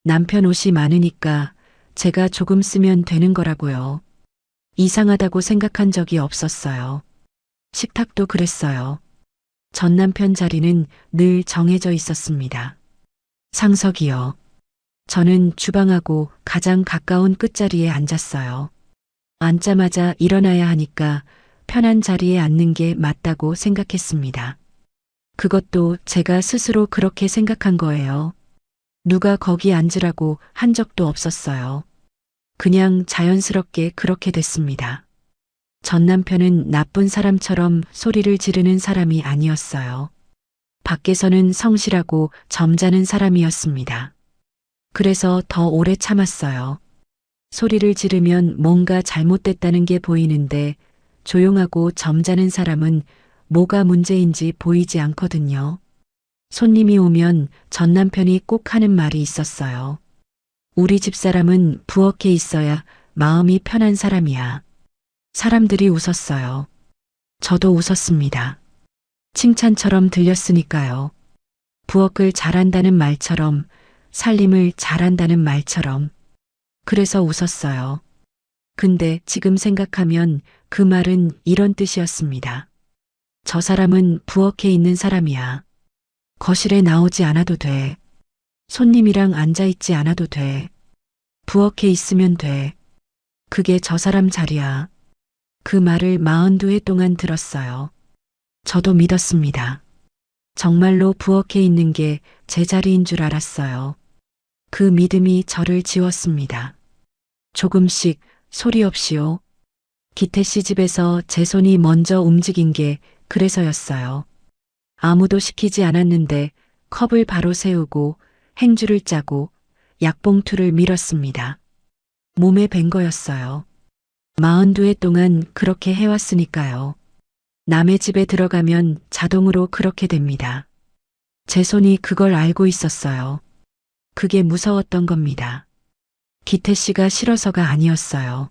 남편 옷이 많으니까 제가 조금 쓰면 되는 거라고요. 이상하다고 생각한 적이 없었어요. 식탁도 그랬어요. 전 남편 자리는 늘 정해져 있었습니다. 상석이요. 저는 주방하고 가장 가까운 끝자리에 앉았어요. 앉자마자 일어나야 하니까 편한 자리에 앉는 게 맞다고 생각했습니다. 그것도 제가 스스로 그렇게 생각한 거예요. 누가 거기 앉으라고 한 적도 없었어요. 그냥 자연스럽게 그렇게 됐습니다. 전 남편은 나쁜 사람처럼 소리를 지르는 사람이 아니었어요. 밖에서는 성실하고 점잖은 사람이었습니다. 그래서 더 오래 참았어요. 소리를 지르면 뭔가 잘못됐다는 게 보이는데 조용하고 점잖은 사람은 뭐가 문제인지 보이지 않거든요. 손님이 오면 전 남편이 꼭 하는 말이 있었어요. 우리 집 사람은 부엌에 있어야 마음이 편한 사람이야. 사람들이 웃었어요. 저도 웃었습니다. 칭찬처럼 들렸으니까요. 부엌을 잘한다는 말처럼, 살림을 잘한다는 말처럼. 그래서 웃었어요. 근데 지금 생각하면 그 말은 이런 뜻이었습니다. 저 사람은 부엌에 있는 사람이야. 거실에 나오지 않아도 돼. 손님이랑 앉아있지 않아도 돼. 부엌에 있으면 돼. 그게 저 사람 자리야. 그 말을 42해 동안 들었어요. 저도 믿었습니다. 정말로 부엌에 있는 게 제 자리인 줄 알았어요. 그 믿음이 저를 지웠습니다. 조금씩 소리 없이요. 기태 씨 집에서 제 손이 먼저 움직인 게 그래서였어요. 아무도 시키지 않았는데 컵을 바로 세우고 행주를 짜고 약봉투를 밀었습니다. 몸에 밴 거였어요. 42해 동안 그렇게 해왔으니까요. 남의 집에 들어가면 자동으로 그렇게 됩니다. 제 손이 그걸 알고 있었어요. 그게 무서웠던 겁니다. 기태 씨가 싫어서가 아니었어요.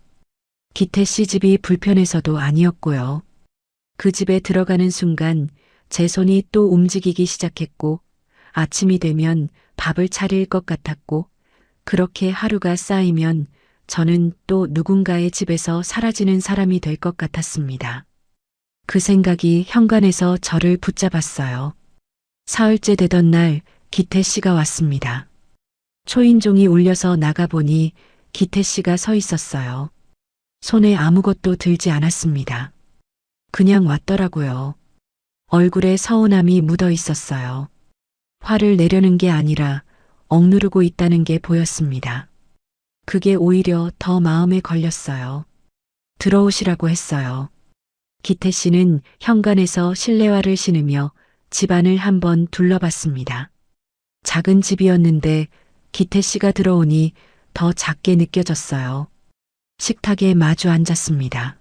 기태 씨 집이 불편해서도 아니었고요. 그 집에 들어가는 순간 제 손이 또 움직이기 시작했고 아침이 되면 밥을 차릴 것 같았고 그렇게 하루가 쌓이면 저는 또 누군가의 집에서 사라지는 사람이 될 것 같았습니다. 그 생각이 현관에서 저를 붙잡았어요. 사흘째 되던 날 기태 씨가 왔습니다. 초인종이 울려서 나가보니 기태 씨가 서 있었어요. 손에 아무것도 들지 않았습니다. 그냥 왔더라고요. 얼굴에 서운함이 묻어 있었어요. 화를 내려는 게 아니라 억누르고 있다는 게 보였습니다. 그게 오히려 더 마음에 걸렸어요. 들어오시라고 했어요. 기태 씨는 현관에서 실내화를 신으며 집안을 한번 둘러봤습니다. 작은 집이었는데 기태 씨가 들어오니 더 작게 느껴졌어요. 식탁에 마주 앉았습니다.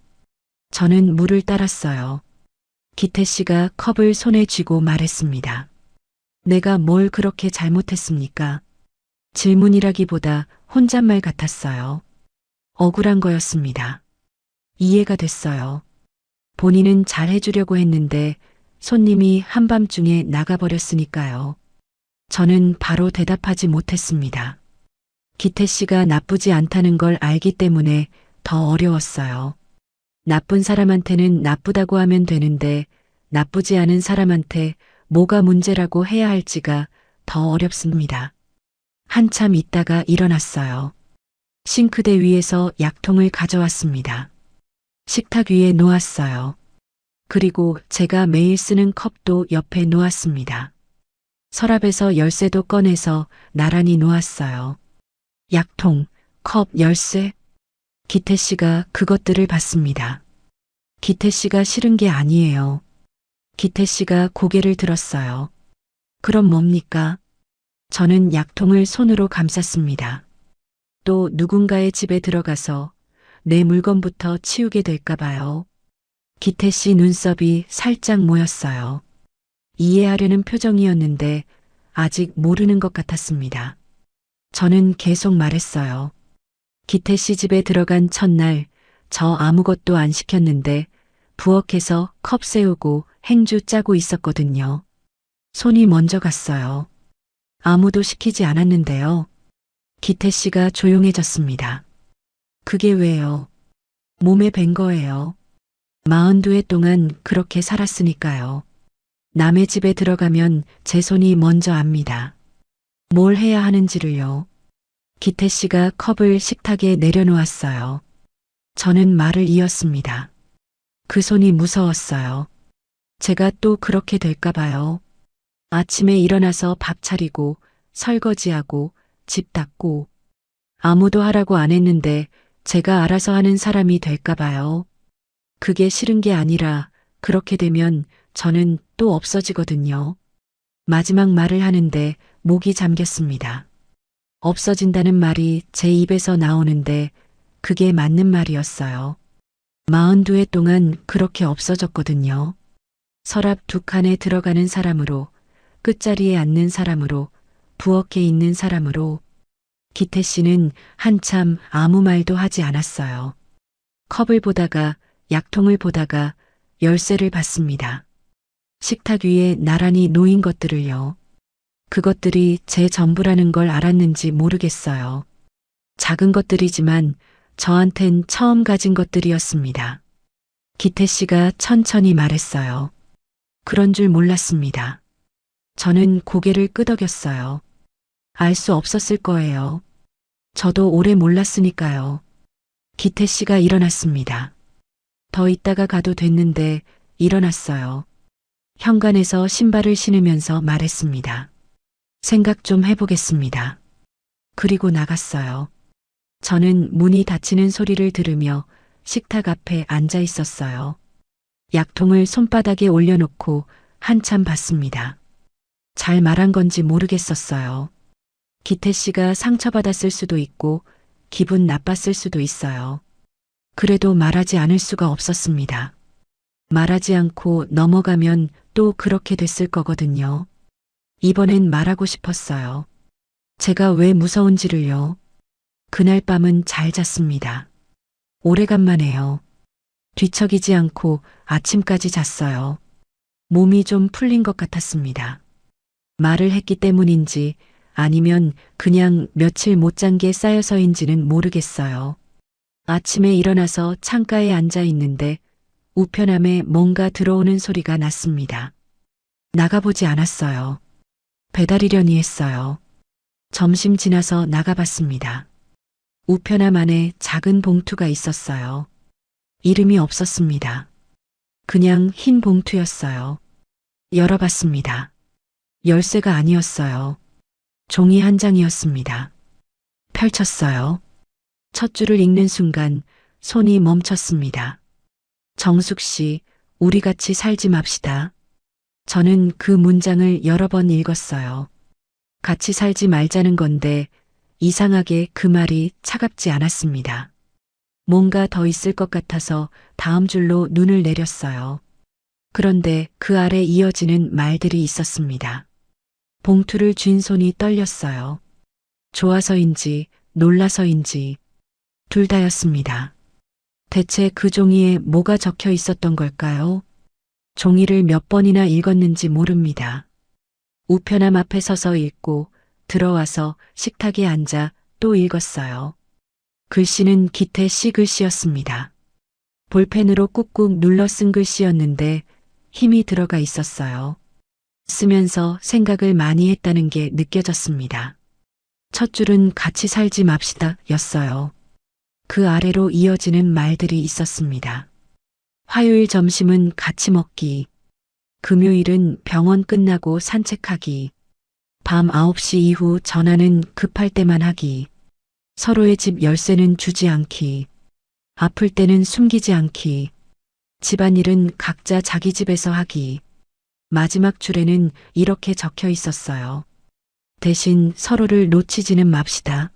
저는 물을 따랐어요. 기태 씨가 컵을 손에 쥐고 말했습니다. 내가 뭘 그렇게 잘못했습니까? 질문이라기보다 혼잣말 같았어요. 억울한 거였습니다. 이해가 됐어요. 본인은 잘 해주려고 했는데 손님이 한밤중에 나가버렸으니까요. 저는 바로 대답하지 못했습니다. 기태 씨가 나쁘지 않다는 걸 알기 때문에 더 어려웠어요. 나쁜 사람한테는 나쁘다고 하면 되는데 나쁘지 않은 사람한테 뭐가 문제라고 해야 할지가 더 어렵습니다. 한참 있다가 일어났어요. 싱크대 위에서 약통을 가져왔습니다. 식탁 위에 놓았어요. 그리고 제가 매일 쓰는 컵도 옆에 놓았습니다. 서랍에서 열쇠도 꺼내서 나란히 놓았어요. 약통, 컵, 열쇠. 기태 씨가 그것들을 봤습니다. 기태 씨가 싫은 게 아니에요. 기태 씨가 고개를 들었어요. 그럼 뭡니까? 저는 약통을 손으로 감쌌습니다. 또 누군가의 집에 들어가서 내 물건부터 치우게 될까 봐요. 기태 씨 눈썹이 살짝 모였어요. 이해하려는 표정이었는데 아직 모르는 것 같았습니다. 저는 계속 말했어요. 기태 씨 집에 들어간 첫날 저 아무것도 안 시켰는데 부엌에서 컵 세우고 행주 짜고 있었거든요. 손이 먼저 갔어요. 아무도 시키지 않았는데요. 기태 씨가 조용해졌습니다. 그게 왜요? 몸에 밴 거예요. 42해 동안 그렇게 살았으니까요. 남의 집에 들어가면 제 손이 먼저 압니다. 뭘 해야 하는지를요. 기태 씨가 컵을 식탁에 내려놓았어요. 저는 말을 이었습니다. 그 손이 무서웠어요. 제가 또 그렇게 될까 봐요. 아침에 일어나서 밥 차리고 설거지하고 집 닦고 아무도 하라고 안 했는데 제가 알아서 하는 사람이 될까 봐요. 그게 싫은 게 아니라 그렇게 되면 저는 또 없어지거든요. 마지막 말을 하는데 목이 잠겼습니다. 없어진다는 말이 제 입에서 나오는데 그게 맞는 말이었어요. 42해 동안 그렇게 없어졌거든요. 서랍 두 칸에 들어가는 사람으로, 끝자리에 앉는 사람으로, 부엌에 있는 사람으로. 기태 씨는 한참 아무 말도 하지 않았어요. 컵을 보다가 약통을 보다가 열쇠를 봤습니다. 식탁 위에 나란히 놓인 것들을요. 그것들이 제 전부라는 걸 알았는지 모르겠어요. 작은 것들이지만 저한텐 처음 가진 것들이었습니다. 기태 씨가 천천히 말했어요. 그런 줄 몰랐습니다. 저는 고개를 끄덕였어요. 알 수 없었을 거예요. 저도 오래 몰랐으니까요. 기태 씨가 일어났습니다. 더 있다가 가도 됐는데 일어났어요. 현관에서 신발을 신으면서 말했습니다. 생각 좀 해보겠습니다. 그리고 나갔어요. 저는 문이 닫히는 소리를 들으며 식탁 앞에 앉아 있었어요. 약통을 손바닥에 올려놓고 한참 봤습니다. 잘 말한 건지 모르겠었어요. 기태 씨가 상처받았을 수도 있고 기분 나빴을 수도 있어요. 그래도 말하지 않을 수가 없었습니다. 말하지 않고 넘어가면 또 그렇게 됐을 거거든요. 이번엔 말하고 싶었어요. 제가 왜 무서운지를요. 그날 밤은 잘 잤습니다. 오래간만에요. 뒤척이지 않고 아침까지 잤어요. 몸이 좀 풀린 것 같았습니다. 말을 했기 때문인지 아니면 그냥 며칠 못 잔 게 쌓여서인지는 모르겠어요. 아침에 일어나서 창가에 앉아 있는데 우편함에 뭔가 들어오는 소리가 났습니다. 나가보지 않았어요. 배달이려니 했어요. 점심 지나서 나가봤습니다. 우편함 안에 작은 봉투가 있었어요. 이름이 없었습니다. 그냥 흰 봉투였어요. 열어봤습니다. 열쇠가 아니었어요. 종이 한 장이었습니다. 펼쳤어요. 첫 줄을 읽는 순간 손이 멈췄습니다. 정숙 씨, 우리 같이 살지 맙시다. 저는 그 문장을 여러 번 읽었어요. 같이 살지 말자는 건데 이상하게 그 말이 차갑지 않았습니다. 뭔가 더 있을 것 같아서 다음 줄로 눈을 내렸어요. 그런데 그 아래 이어지는 말들이 있었습니다. 봉투를 쥔 손이 떨렸어요. 좋아서인지 놀라서인지 둘 다였습니다. 대체 그 종이에 뭐가 적혀 있었던 걸까요? 종이를 몇 번이나 읽었는지 모릅니다. 우편함 앞에 서서 읽고 들어와서 식탁에 앉아 또 읽었어요. 글씨는 기태 씨 글씨였습니다. 볼펜으로 꾹꾹 눌러 쓴 글씨였는데 힘이 들어가 있었어요. 쓰면서 생각을 많이 했다는 게 느껴졌습니다. 첫 줄은 같이 살지 맙시다 였어요. 그 아래로 이어지는 말들이 있었습니다. 화요일 점심은 같이 먹기. 금요일은 병원 끝나고 산책하기. 밤 9시 이후 전화는 급할 때만 하기. 서로의 집 열쇠는 주지 않기. 아플 때는 숨기지 않기. 집안일은 각자 자기 집에서 하기. 마지막 줄에는 이렇게 적혀 있었어요. 대신 서로를 놓치지는 맙시다.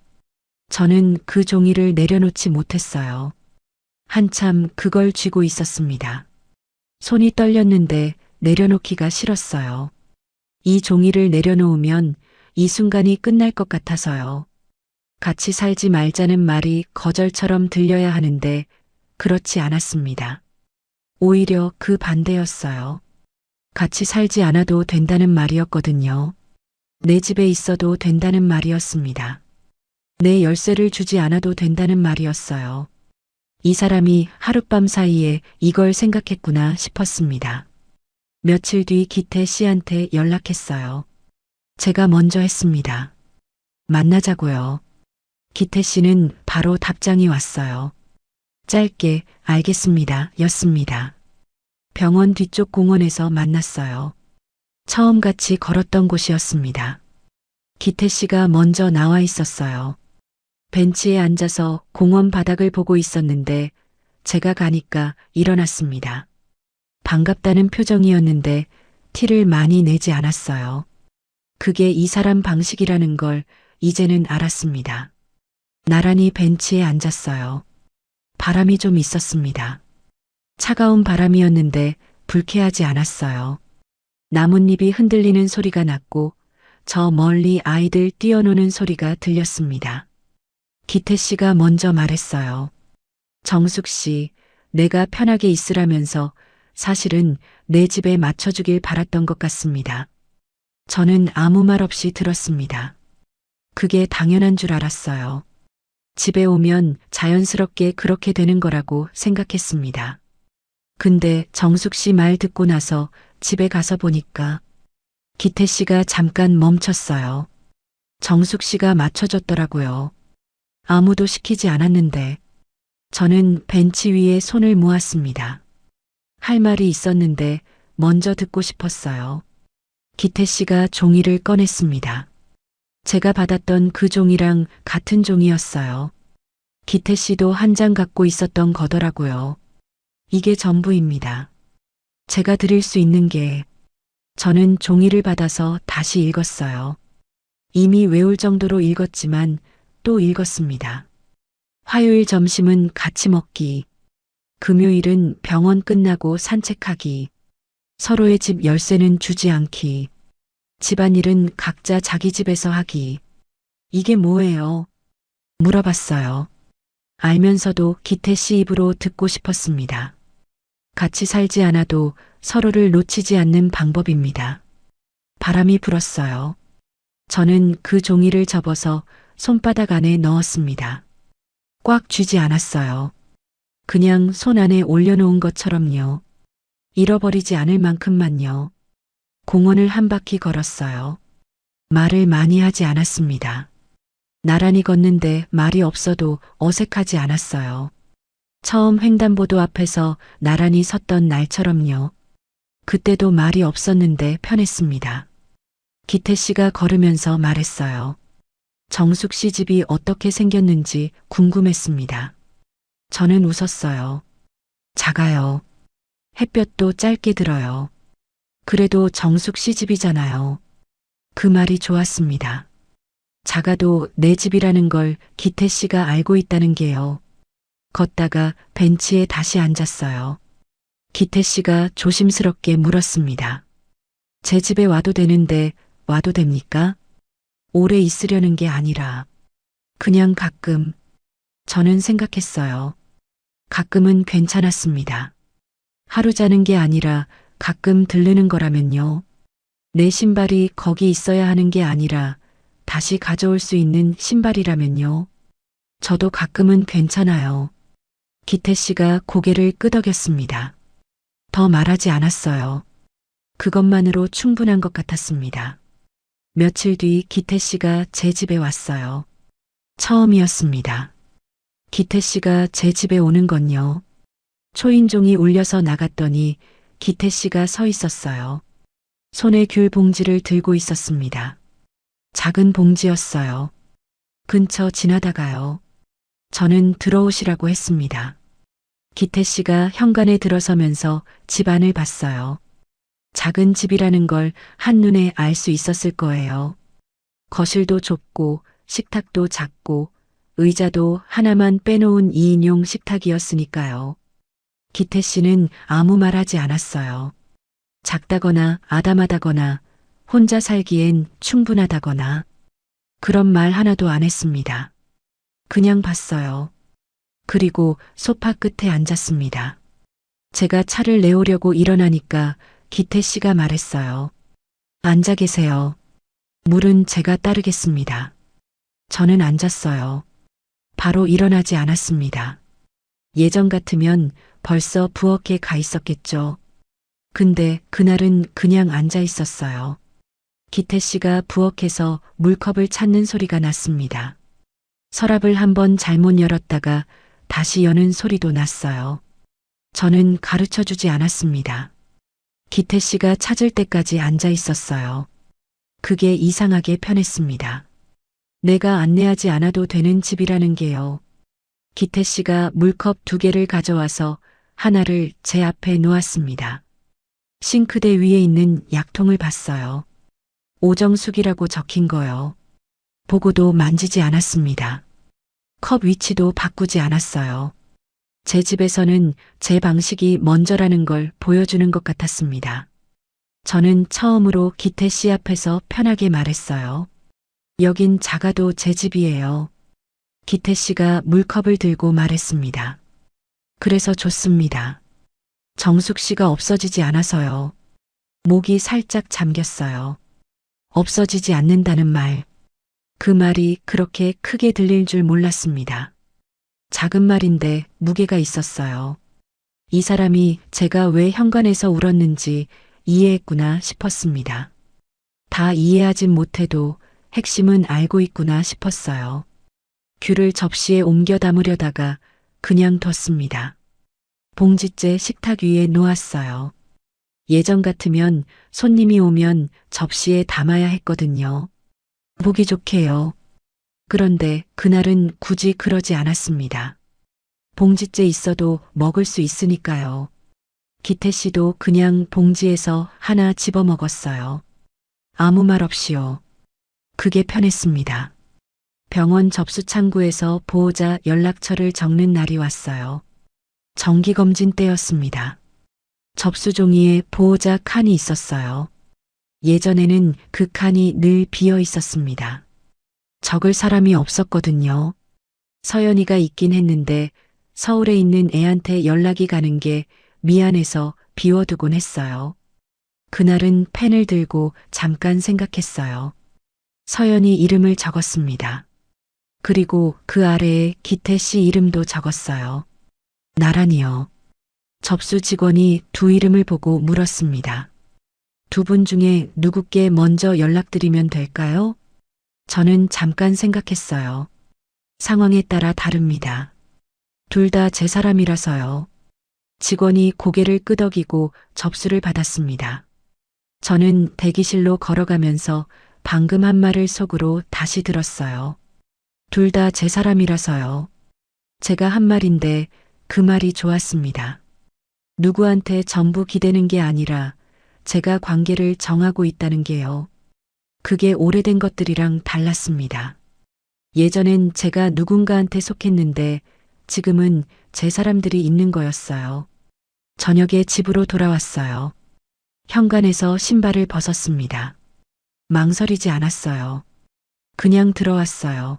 저는 그 종이를 내려놓지 못했어요. 한참 그걸 쥐고 있었습니다. 손이 떨렸는데 내려놓기가 싫었어요. 이 종이를 내려놓으면 이 순간이 끝날 것 같아서요. 같이 살지 말자는 말이 거절처럼 들려야 하는데 그렇지 않았습니다. 오히려 그 반대였어요. 같이 살지 않아도 된다는 말이었거든요. 내 집에 있어도 된다는 말이었습니다. 내 열쇠를 주지 않아도 된다는 말이었어요. 이 사람이 하룻밤 사이에 이걸 생각했구나 싶었습니다. 며칠 뒤 기태 씨한테 연락했어요. 제가 먼저 했습니다. 만나자고요. 기태 씨는 바로 답장이 왔어요. 짧게 알겠습니다 였습니다. 병원 뒤쪽 공원에서 만났어요. 처음 같이 걸었던 곳이었습니다. 기태 씨가 먼저 나와 있었어요. 벤치에 앉아서 공원 바닥을 보고 있었는데 제가 가니까 일어났습니다. 반갑다는 표정이었는데 티를 많이 내지 않았어요. 그게 이 사람 방식이라는 걸 이제는 알았습니다. 나란히 벤치에 앉았어요. 바람이 좀 있었습니다. 차가운 바람이었는데 불쾌하지 않았어요. 나뭇잎이 흔들리는 소리가 났고 저 멀리 아이들 뛰어노는 소리가 들렸습니다. 기태 씨가 먼저 말했어요. 정숙 씨, 내가 편하게 있으라면서 사실은 내 집에 맞춰주길 바랐던 것 같습니다. 저는 아무 말 없이 들었습니다. 그게 당연한 줄 알았어요. 집에 오면 자연스럽게 그렇게 되는 거라고 생각했습니다. 근데 정숙 씨 말 듣고 나서 집에 가서 보니까 기태 씨가 잠깐 멈췄어요. 정숙 씨가 맞춰줬더라고요. 아무도 시키지 않았는데 저는 벤치 위에 손을 모았습니다. 할 말이 있었는데 먼저 듣고 싶었어요. 기태 씨가 종이를 꺼냈습니다. 제가 받았던 그 종이랑 같은 종이었어요. 기태 씨도 한 장 갖고 있었던 거더라고요. 이게 전부입니다. 제가 드릴 수 있는 게 저는 종이를 받아서 다시 읽었어요. 이미 외울 정도로 읽었지만 또 읽었습니다. 화요일 점심은 같이 먹기. 금요일은 병원 끝나고 산책하기. 서로의 집 열쇠는 주지 않기. 집안일은 각자 자기 집에서 하기. 이게 뭐예요? 물어봤어요. 알면서도 기태 씨 입으로 듣고 싶었습니다. 같이 살지 않아도 서로를 놓치지 않는 방법입니다. 바람이 불었어요. 저는 그 종이를 접어서 손바닥 안에 넣었습니다. 꽉 쥐지 않았어요. 그냥 손 안에 올려놓은 것처럼요. 잃어버리지 않을 만큼만요. 공원을 한 바퀴 걸었어요. 말을 많이 하지 않았습니다. 나란히 걷는데 말이 없어도 어색하지 않았어요. 처음 횡단보도 앞에서 나란히 섰던 날처럼요. 그때도 말이 없었는데 편했습니다. 기태 씨가 걸으면서 말했어요. 정숙 씨 집이 어떻게 생겼는지 궁금했습니다. 저는 웃었어요. 작아요. 햇볕도 짧게 들어요. 그래도 정숙 씨 집이잖아요. 그 말이 좋았습니다. 작아도 내 집이라는 걸 기태 씨가 알고 있다는 게요. 걷다가 벤치에 다시 앉았어요. 기태 씨가 조심스럽게 물었습니다. 제 집에 와도 되는데 와도 됩니까? 오래 있으려는 게 아니라 그냥 가끔. 저는 생각했어요. 가끔은 괜찮았습니다. 하루 자는 게 아니라 가끔 들르는 거라면요. 내 신발이 거기 있어야 하는 게 아니라 다시 가져올 수 있는 신발이라면요. 저도 가끔은 괜찮아요. 기태 씨가 고개를 끄덕였습니다. 더 말하지 않았어요. 그것만으로 충분한 것 같았습니다. 며칠 뒤 기태 씨가 제 집에 왔어요. 처음이었습니다. 기태 씨가 제 집에 오는 건요. 초인종이 울려서 나갔더니 기태 씨가 서 있었어요. 손에 귤 봉지를 들고 있었습니다. 작은 봉지였어요. 근처 지나다가요. 저는 들어오시라고 했습니다. 기태 씨가 현관에 들어서면서 집 안을 봤어요. 작은 집이라는 걸 한눈에 알 수 있었을 거예요. 거실도 좁고 식탁도 작고 의자도 하나만 빼놓은 2인용 식탁이었으니까요. 기태 씨는 아무 말 하지 않았어요. 작다거나 아담하다거나 혼자 살기엔 충분하다거나 그런 말 하나도 안 했습니다. 그냥 봤어요. 그리고 소파 끝에 앉았습니다. 제가 차를 내오려고 일어나니까 기태 씨가 말했어요. 앉아 계세요. 물은 제가 따르겠습니다. 저는 앉았어요. 바로 일어나지 않았습니다. 예전 같으면 벌써 부엌에 가 있었겠죠. 근데 그날은 그냥 앉아 있었어요. 기태 씨가 부엌에서 물컵을 찾는 소리가 났습니다. 서랍을 한번 잘못 열었다가 다시 여는 소리도 났어요. 저는 가르쳐 주지 않았습니다. 기태 씨가 찾을 때까지 앉아 있었어요. 그게 이상하게 편했습니다. 내가 안내하지 않아도 되는 집이라는 게요. 기태 씨가 물컵 2개를 가져와서 하나를 제 앞에 놓았습니다. 싱크대 위에 있는 약통을 봤어요. 오정숙이라고 적힌 거요. 보고도 만지지 않았습니다. 컵 위치도 바꾸지 않았어요. 제 집에서는 제 방식이 먼저라는 걸 보여주는 것 같았습니다. 저는 처음으로 기태 씨 앞에서 편하게 말했어요. 여긴 작아도 제 집이에요. 기태 씨가 물컵을 들고 말했습니다. 그래서 좋습니다. 정숙 씨가 없어지지 않아서요. 목이 살짝 잠겼어요. 없어지지 않는다는 말. 그 말이 그렇게 크게 들릴 줄 몰랐습니다. 작은 말인데 무게가 있었어요. 이 사람이 제가 왜 현관에서 울었는지 이해했구나 싶었습니다. 다 이해하진 못해도 핵심은 알고 있구나 싶었어요. 귤을 접시에 옮겨 담으려다가 그냥 뒀습니다. 봉지째 식탁 위에 놓았어요. 예전 같으면 손님이 오면 접시에 담아야 했거든요. 보기 좋게요. 그런데 그날은 굳이 그러지 않았습니다. 봉지째 있어도 먹을 수 있으니까요. 기태 씨도 그냥 봉지에서 하나 집어 먹었어요. 아무 말 없이요. 그게 편했습니다. 병원 접수 창구에서 보호자 연락처를 적는 날이 왔어요. 정기검진 때였습니다. 접수 종이에 보호자 칸이 있었어요. 예전에는 그 칸이 늘 비어 있었습니다. 적을 사람이 없었거든요. 서연이가 있긴 했는데 서울에 있는 애한테 연락이 가는 게 미안해서 비워두곤 했어요. 그날은 펜을 들고 잠깐 생각했어요. 서연이 이름을 적었습니다. 그리고 그 아래에 기태 씨 이름도 적었어요. 나란히요. 접수 직원이 두 이름을 보고 물었습니다. 2분 중에 누구께 먼저 연락드리면 될까요? 저는 잠깐 생각했어요. 상황에 따라 다릅니다. 둘 다 제 사람이라서요. 직원이 고개를 끄덕이고 접수를 받았습니다. 저는 대기실로 걸어가면서 방금 한 말을 속으로 다시 들었어요. 둘 다 제 사람이라서요. 제가 한 말인데 그 말이 좋았습니다. 누구한테 전부 기대는 게 아니라 제가 관계를 정하고 있다는 게요. 그게 오래된 것들이랑 달랐습니다. 예전엔 제가 누군가한테 속했는데 지금은 제 사람들이 있는 거였어요. 저녁에 집으로 돌아왔어요. 현관에서 신발을 벗었습니다. 망설이지 않았어요. 그냥 들어왔어요.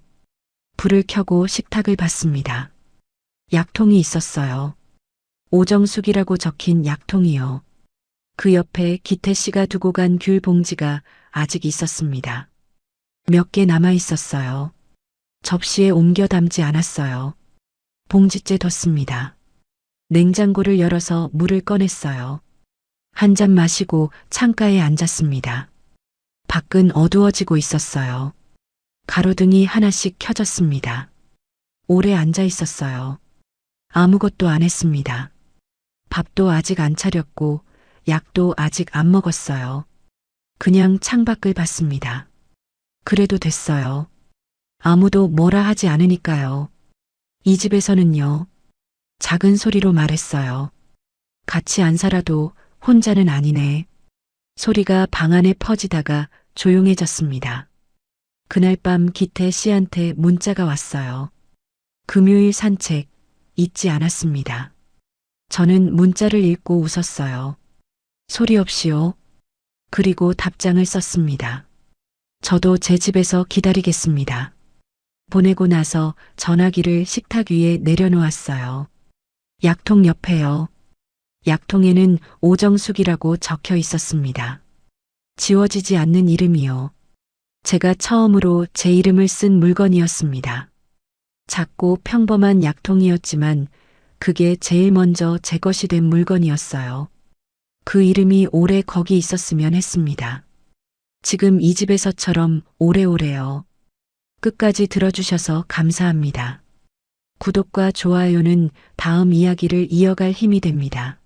불을 켜고 식탁을 봤습니다. 약통이 있었어요. 오정숙이라고 적힌 약통이요. 그 옆에 기태 씨가 두고 간 귤 봉지가 아직 있었습니다. 몇 개 남아 있었어요. 접시에 옮겨 담지 않았어요. 봉지째 뒀습니다. 냉장고를 열어서 물을 꺼냈어요. 한 잔 마시고 창가에 앉았습니다. 밖은 어두워지고 있었어요. 가로등이 하나씩 켜졌습니다. 오래 앉아 있었어요. 아무것도 안 했습니다. 밥도 아직 안 차렸고 약도 아직 안 먹었어요. 그냥 창밖을 봤습니다. 그래도 됐어요. 아무도 뭐라 하지 않으니까요. 이 집에서는요. 작은 소리로 말했어요. 같이 안 살아도 혼자는 아니네. 소리가 방 안에 퍼지다가 조용해졌습니다. 그날 밤 기태 씨한테 문자가 왔어요. 금요일 산책 잊지 않았습니다. 저는 문자를 읽고 웃었어요. 소리 없이요. 그리고 답장을 썼습니다. 저도 제 집에서 기다리겠습니다. 보내고 나서 전화기를 식탁 위에 내려놓았어요. 약통 옆에요. 약통에는 오정숙이라고 적혀 있었습니다. 지워지지 않는 이름이요. 제가 처음으로 제 이름을 쓴 물건이었습니다. 작고 평범한 약통이었지만 그게 제일 먼저 제 것이 된 물건이었어요. 그 이름이 오래 거기 있었으면 했습니다. 지금 이 집에서처럼 오래오래요. 끝까지 들어주셔서 감사합니다. 구독과 좋아요는 다음 이야기를 이어갈 힘이 됩니다.